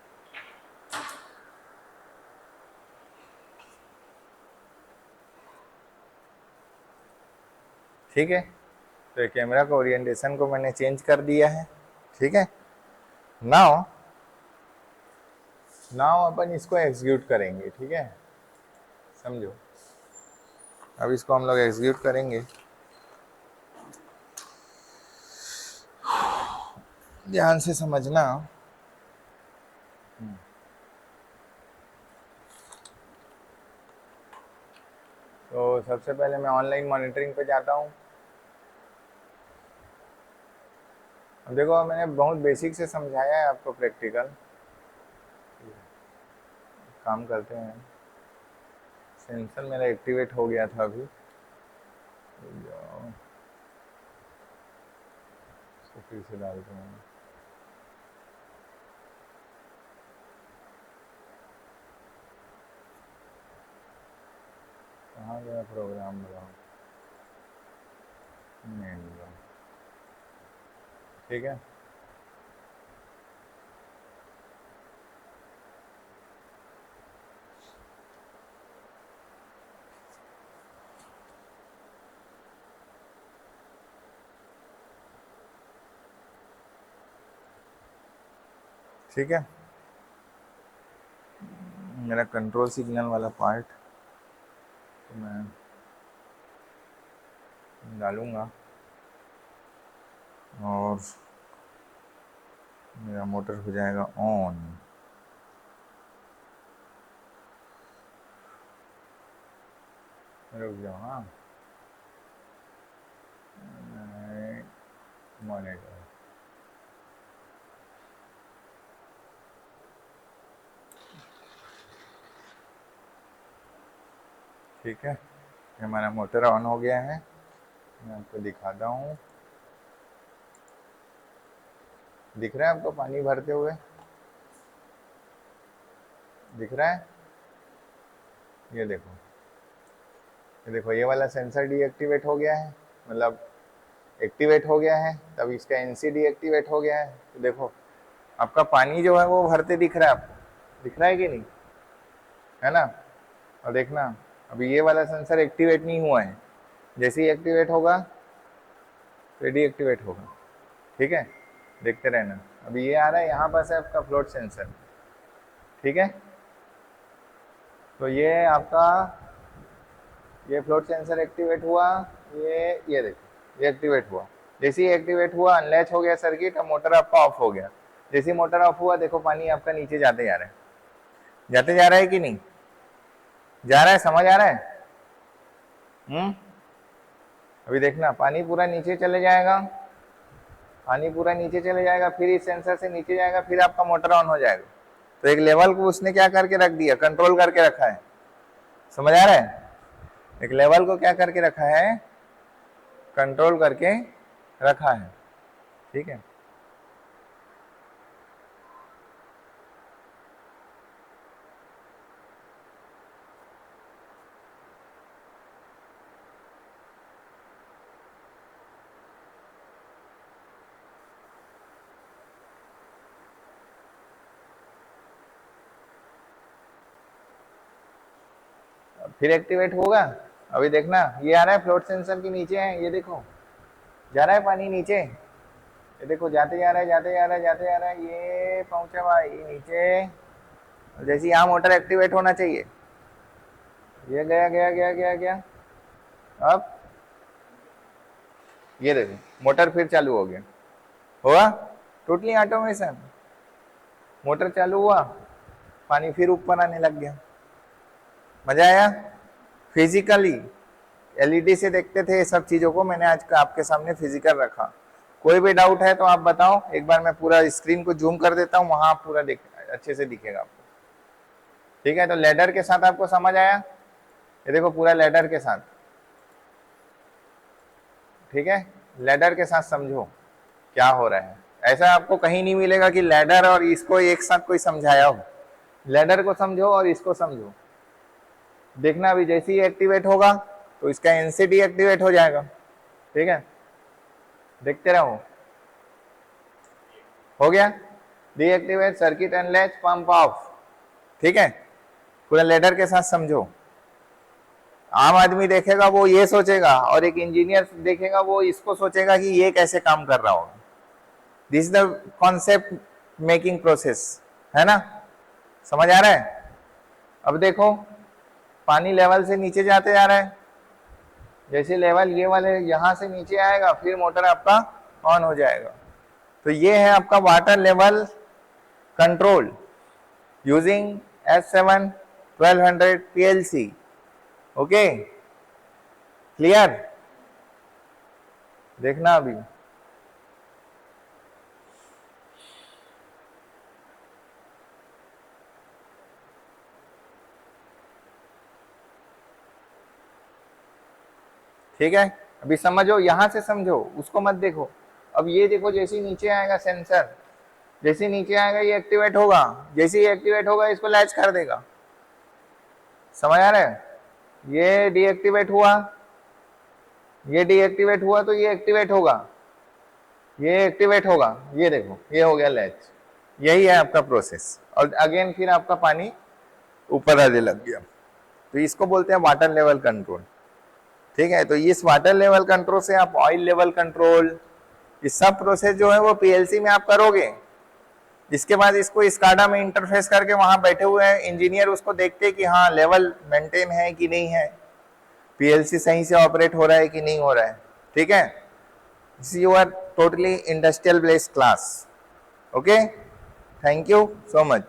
ठीक है, तो कैमरा का ओरिएंटेशन को मैंने चेंज कर दिया है। ठीक है, नाउ अपन इसको एग्जीक्यूट करेंगे। ठीक है, समझो, अब इसको हम लोग एग्जीक्यूट करेंगे, ध्यान से समझना। तो सबसे पहले मैं ऑनलाइन मॉनिटरिंग पे जाता हूँ। अब देखो, मैंने बहुत बेसिक से समझाया है आपको, प्रैक्टिकल काम करते हैं। सेंसर मेरा एक्टिवेट हो गया था अभी, इसको फिर से डालते हैं। कहाँ गया प्रोग्राम ब्लॉक, मेन ब्लॉक। ठीक है, ठीक है, मेरा कंट्रोल सिग्नल वाला पार्ट तो मैं डालूंगा, और मेरा मोटर हो जाएगा ऑन। रुक जाओ, हाँ, मॉनिटर, ठीक है, हमारा मोटर ऑन हो गया है। मैं आपको दिखाता हूँ, दिख रहा है आपको पानी भरते हुए। दिख रहा है? ये देखो, ये देखो, ये वाला सेंसर डीएक्टिवेट हो गया है, मतलब एक्टिवेट हो गया है, तब इसका एनसी डीएक्टिवेट हो गया है। तो देखो आपका पानी जो है वो भरते दिख रहा है आपको, दिख रहा है कि नहीं, है ना? और देखना अभी ये वाला सेंसर एक्टिवेट नहीं हुआ है, जैसे ही एक्टिवेट होगा तो डीएक्टिवेट होगा। ठीक है, देखते रहना। अभी ये आ रहा है, यहाँ पास है आपका फ्लोट सेंसर। ठीक है, तो ये आपका ये फ्लोट सेंसर एक्टिवेट हुआ, ये देखो ये एक्टिवेट हुआ। जैसे ही एक्टिवेट हुआ अनलैच हो गया सर्किट, अब मोटर आपका ऑफ हो गया। जैसे ही मोटर ऑफ हुआ देखो पानी आपका नीचे जाते जा रहा है, जाते जा रहा है कि नहीं जा रहा है, समझ आ रहा है? अभी देखना पानी पूरा नीचे चले जाएगा, पानी पूरा नीचे चले जाएगा, फिर इस सेंसर से नीचे जाएगा, फिर आपका मोटर ऑन हो जाएगा। तो एक लेवल को उसने क्या करके रख दिया, कंट्रोल करके रखा है। समझ आ रहा है? एक लेवल को क्या करके रखा है, कंट्रोल करके रखा है। ठीक है, फिर एक्टिवेट होगा। अभी देखना ये आ रहा है फ्लोट सेंसर के नीचे है, ये देखो जा रहा है पानी नीचे, ये देखो जाते जा रहा है, जाते जा रहा है, जाते जा रहा है, ये पहुंचा भाई नीचे। जैसे यहाँ मोटर एक्टिवेट होना चाहिए, ये गया गया गया गया गया, अब ये देखो मोटर फिर चालू हो गया, होगा टोटली ऑटोमेशन। मोटर चालू हुआ, पानी फिर ऊपर आने लग गया। मजा आया? फिजिकली एलईडी से देखते थे ये सब चीजों को, मैंने आज आपके सामने फिजिकल रखा। कोई भी डाउट है तो आप बताओ, एक बार मैं पूरा स्क्रीन को जूम कर देता हूँ, वहां पूरा अच्छे से दिखेगा आपको। ठीक है, तो लैडर के साथ आपको समझ आया? ये देखो पूरा लैडर के साथ। ठीक है, लैडर के साथ समझो क्या हो रहा है। ऐसा आपको कहीं नहीं मिलेगा कि लैडर और इसको एक साथ कोई समझाया हो। लैडर को समझो और इसको समझो। देखना अभी जैसे ही एक्टिवेट होगा तो इसका एनसीडी एक्टिवेट हो जाएगा। ठीक है, देखते रहो। हो गया, डीएक्टिवेट सर्किट अनलैच पंप ऑफ। ठीक है, पूरा लेटर के साथ समझो। आम आदमी देखेगा वो ये सोचेगा, और एक इंजीनियर देखेगा वो इसको सोचेगा कि ये कैसे काम कर रहा होगा। This is the concept making process, है ना? समझ आ रहा है? अब देखो पानी लेवल से नीचे जाते जा रहा है, जैसे लेवल ये वाले यहां से नीचे आएगा फिर मोटर आपका ऑन हो जाएगा। तो ये है आपका water level control using S7 1200 PLC। Okay, clear? देखना अभी ठीक है, अभी समझो, यहां से समझो, उसको मत देखो। अब ये देखो जैसे नीचे आएगा सेंसर, जैसे नीचे आएगा ये एक्टिवेट होगा, जैसे ये एक्टिवेट होगा इसको लैच कर देगा। समझ आ रहा है? ये डीएक्टिवेट हुआ, ये डीएक्टिवेट हुआ तो ये एक्टिवेट होगा, ये एक्टिवेट होगा, ये देखो ये हो गया लैच। यही है आपका प्रोसेस, और अगेन फिर आपका पानी ऊपर आने लग गया। तो इसको बोलते हैं वाटर लेवल कंट्रोल। ठीक है, तो इस वाटर लेवल कंट्रोल से आप ऑयल लेवल कंट्रोल, ये सब प्रोसेस जो है वो पीएलसी में आप करोगे। इसके बाद इसको स्काडा में इंटरफेस करके वहां बैठे हुए हैं इंजीनियर उसको देखते कि हाँ लेवल मेंटेन है कि नहीं है, पीएलसी सही से ऑपरेट हो रहा है कि नहीं हो रहा है। ठीक है, this is your totally industrial based class. Okay, thank you so much.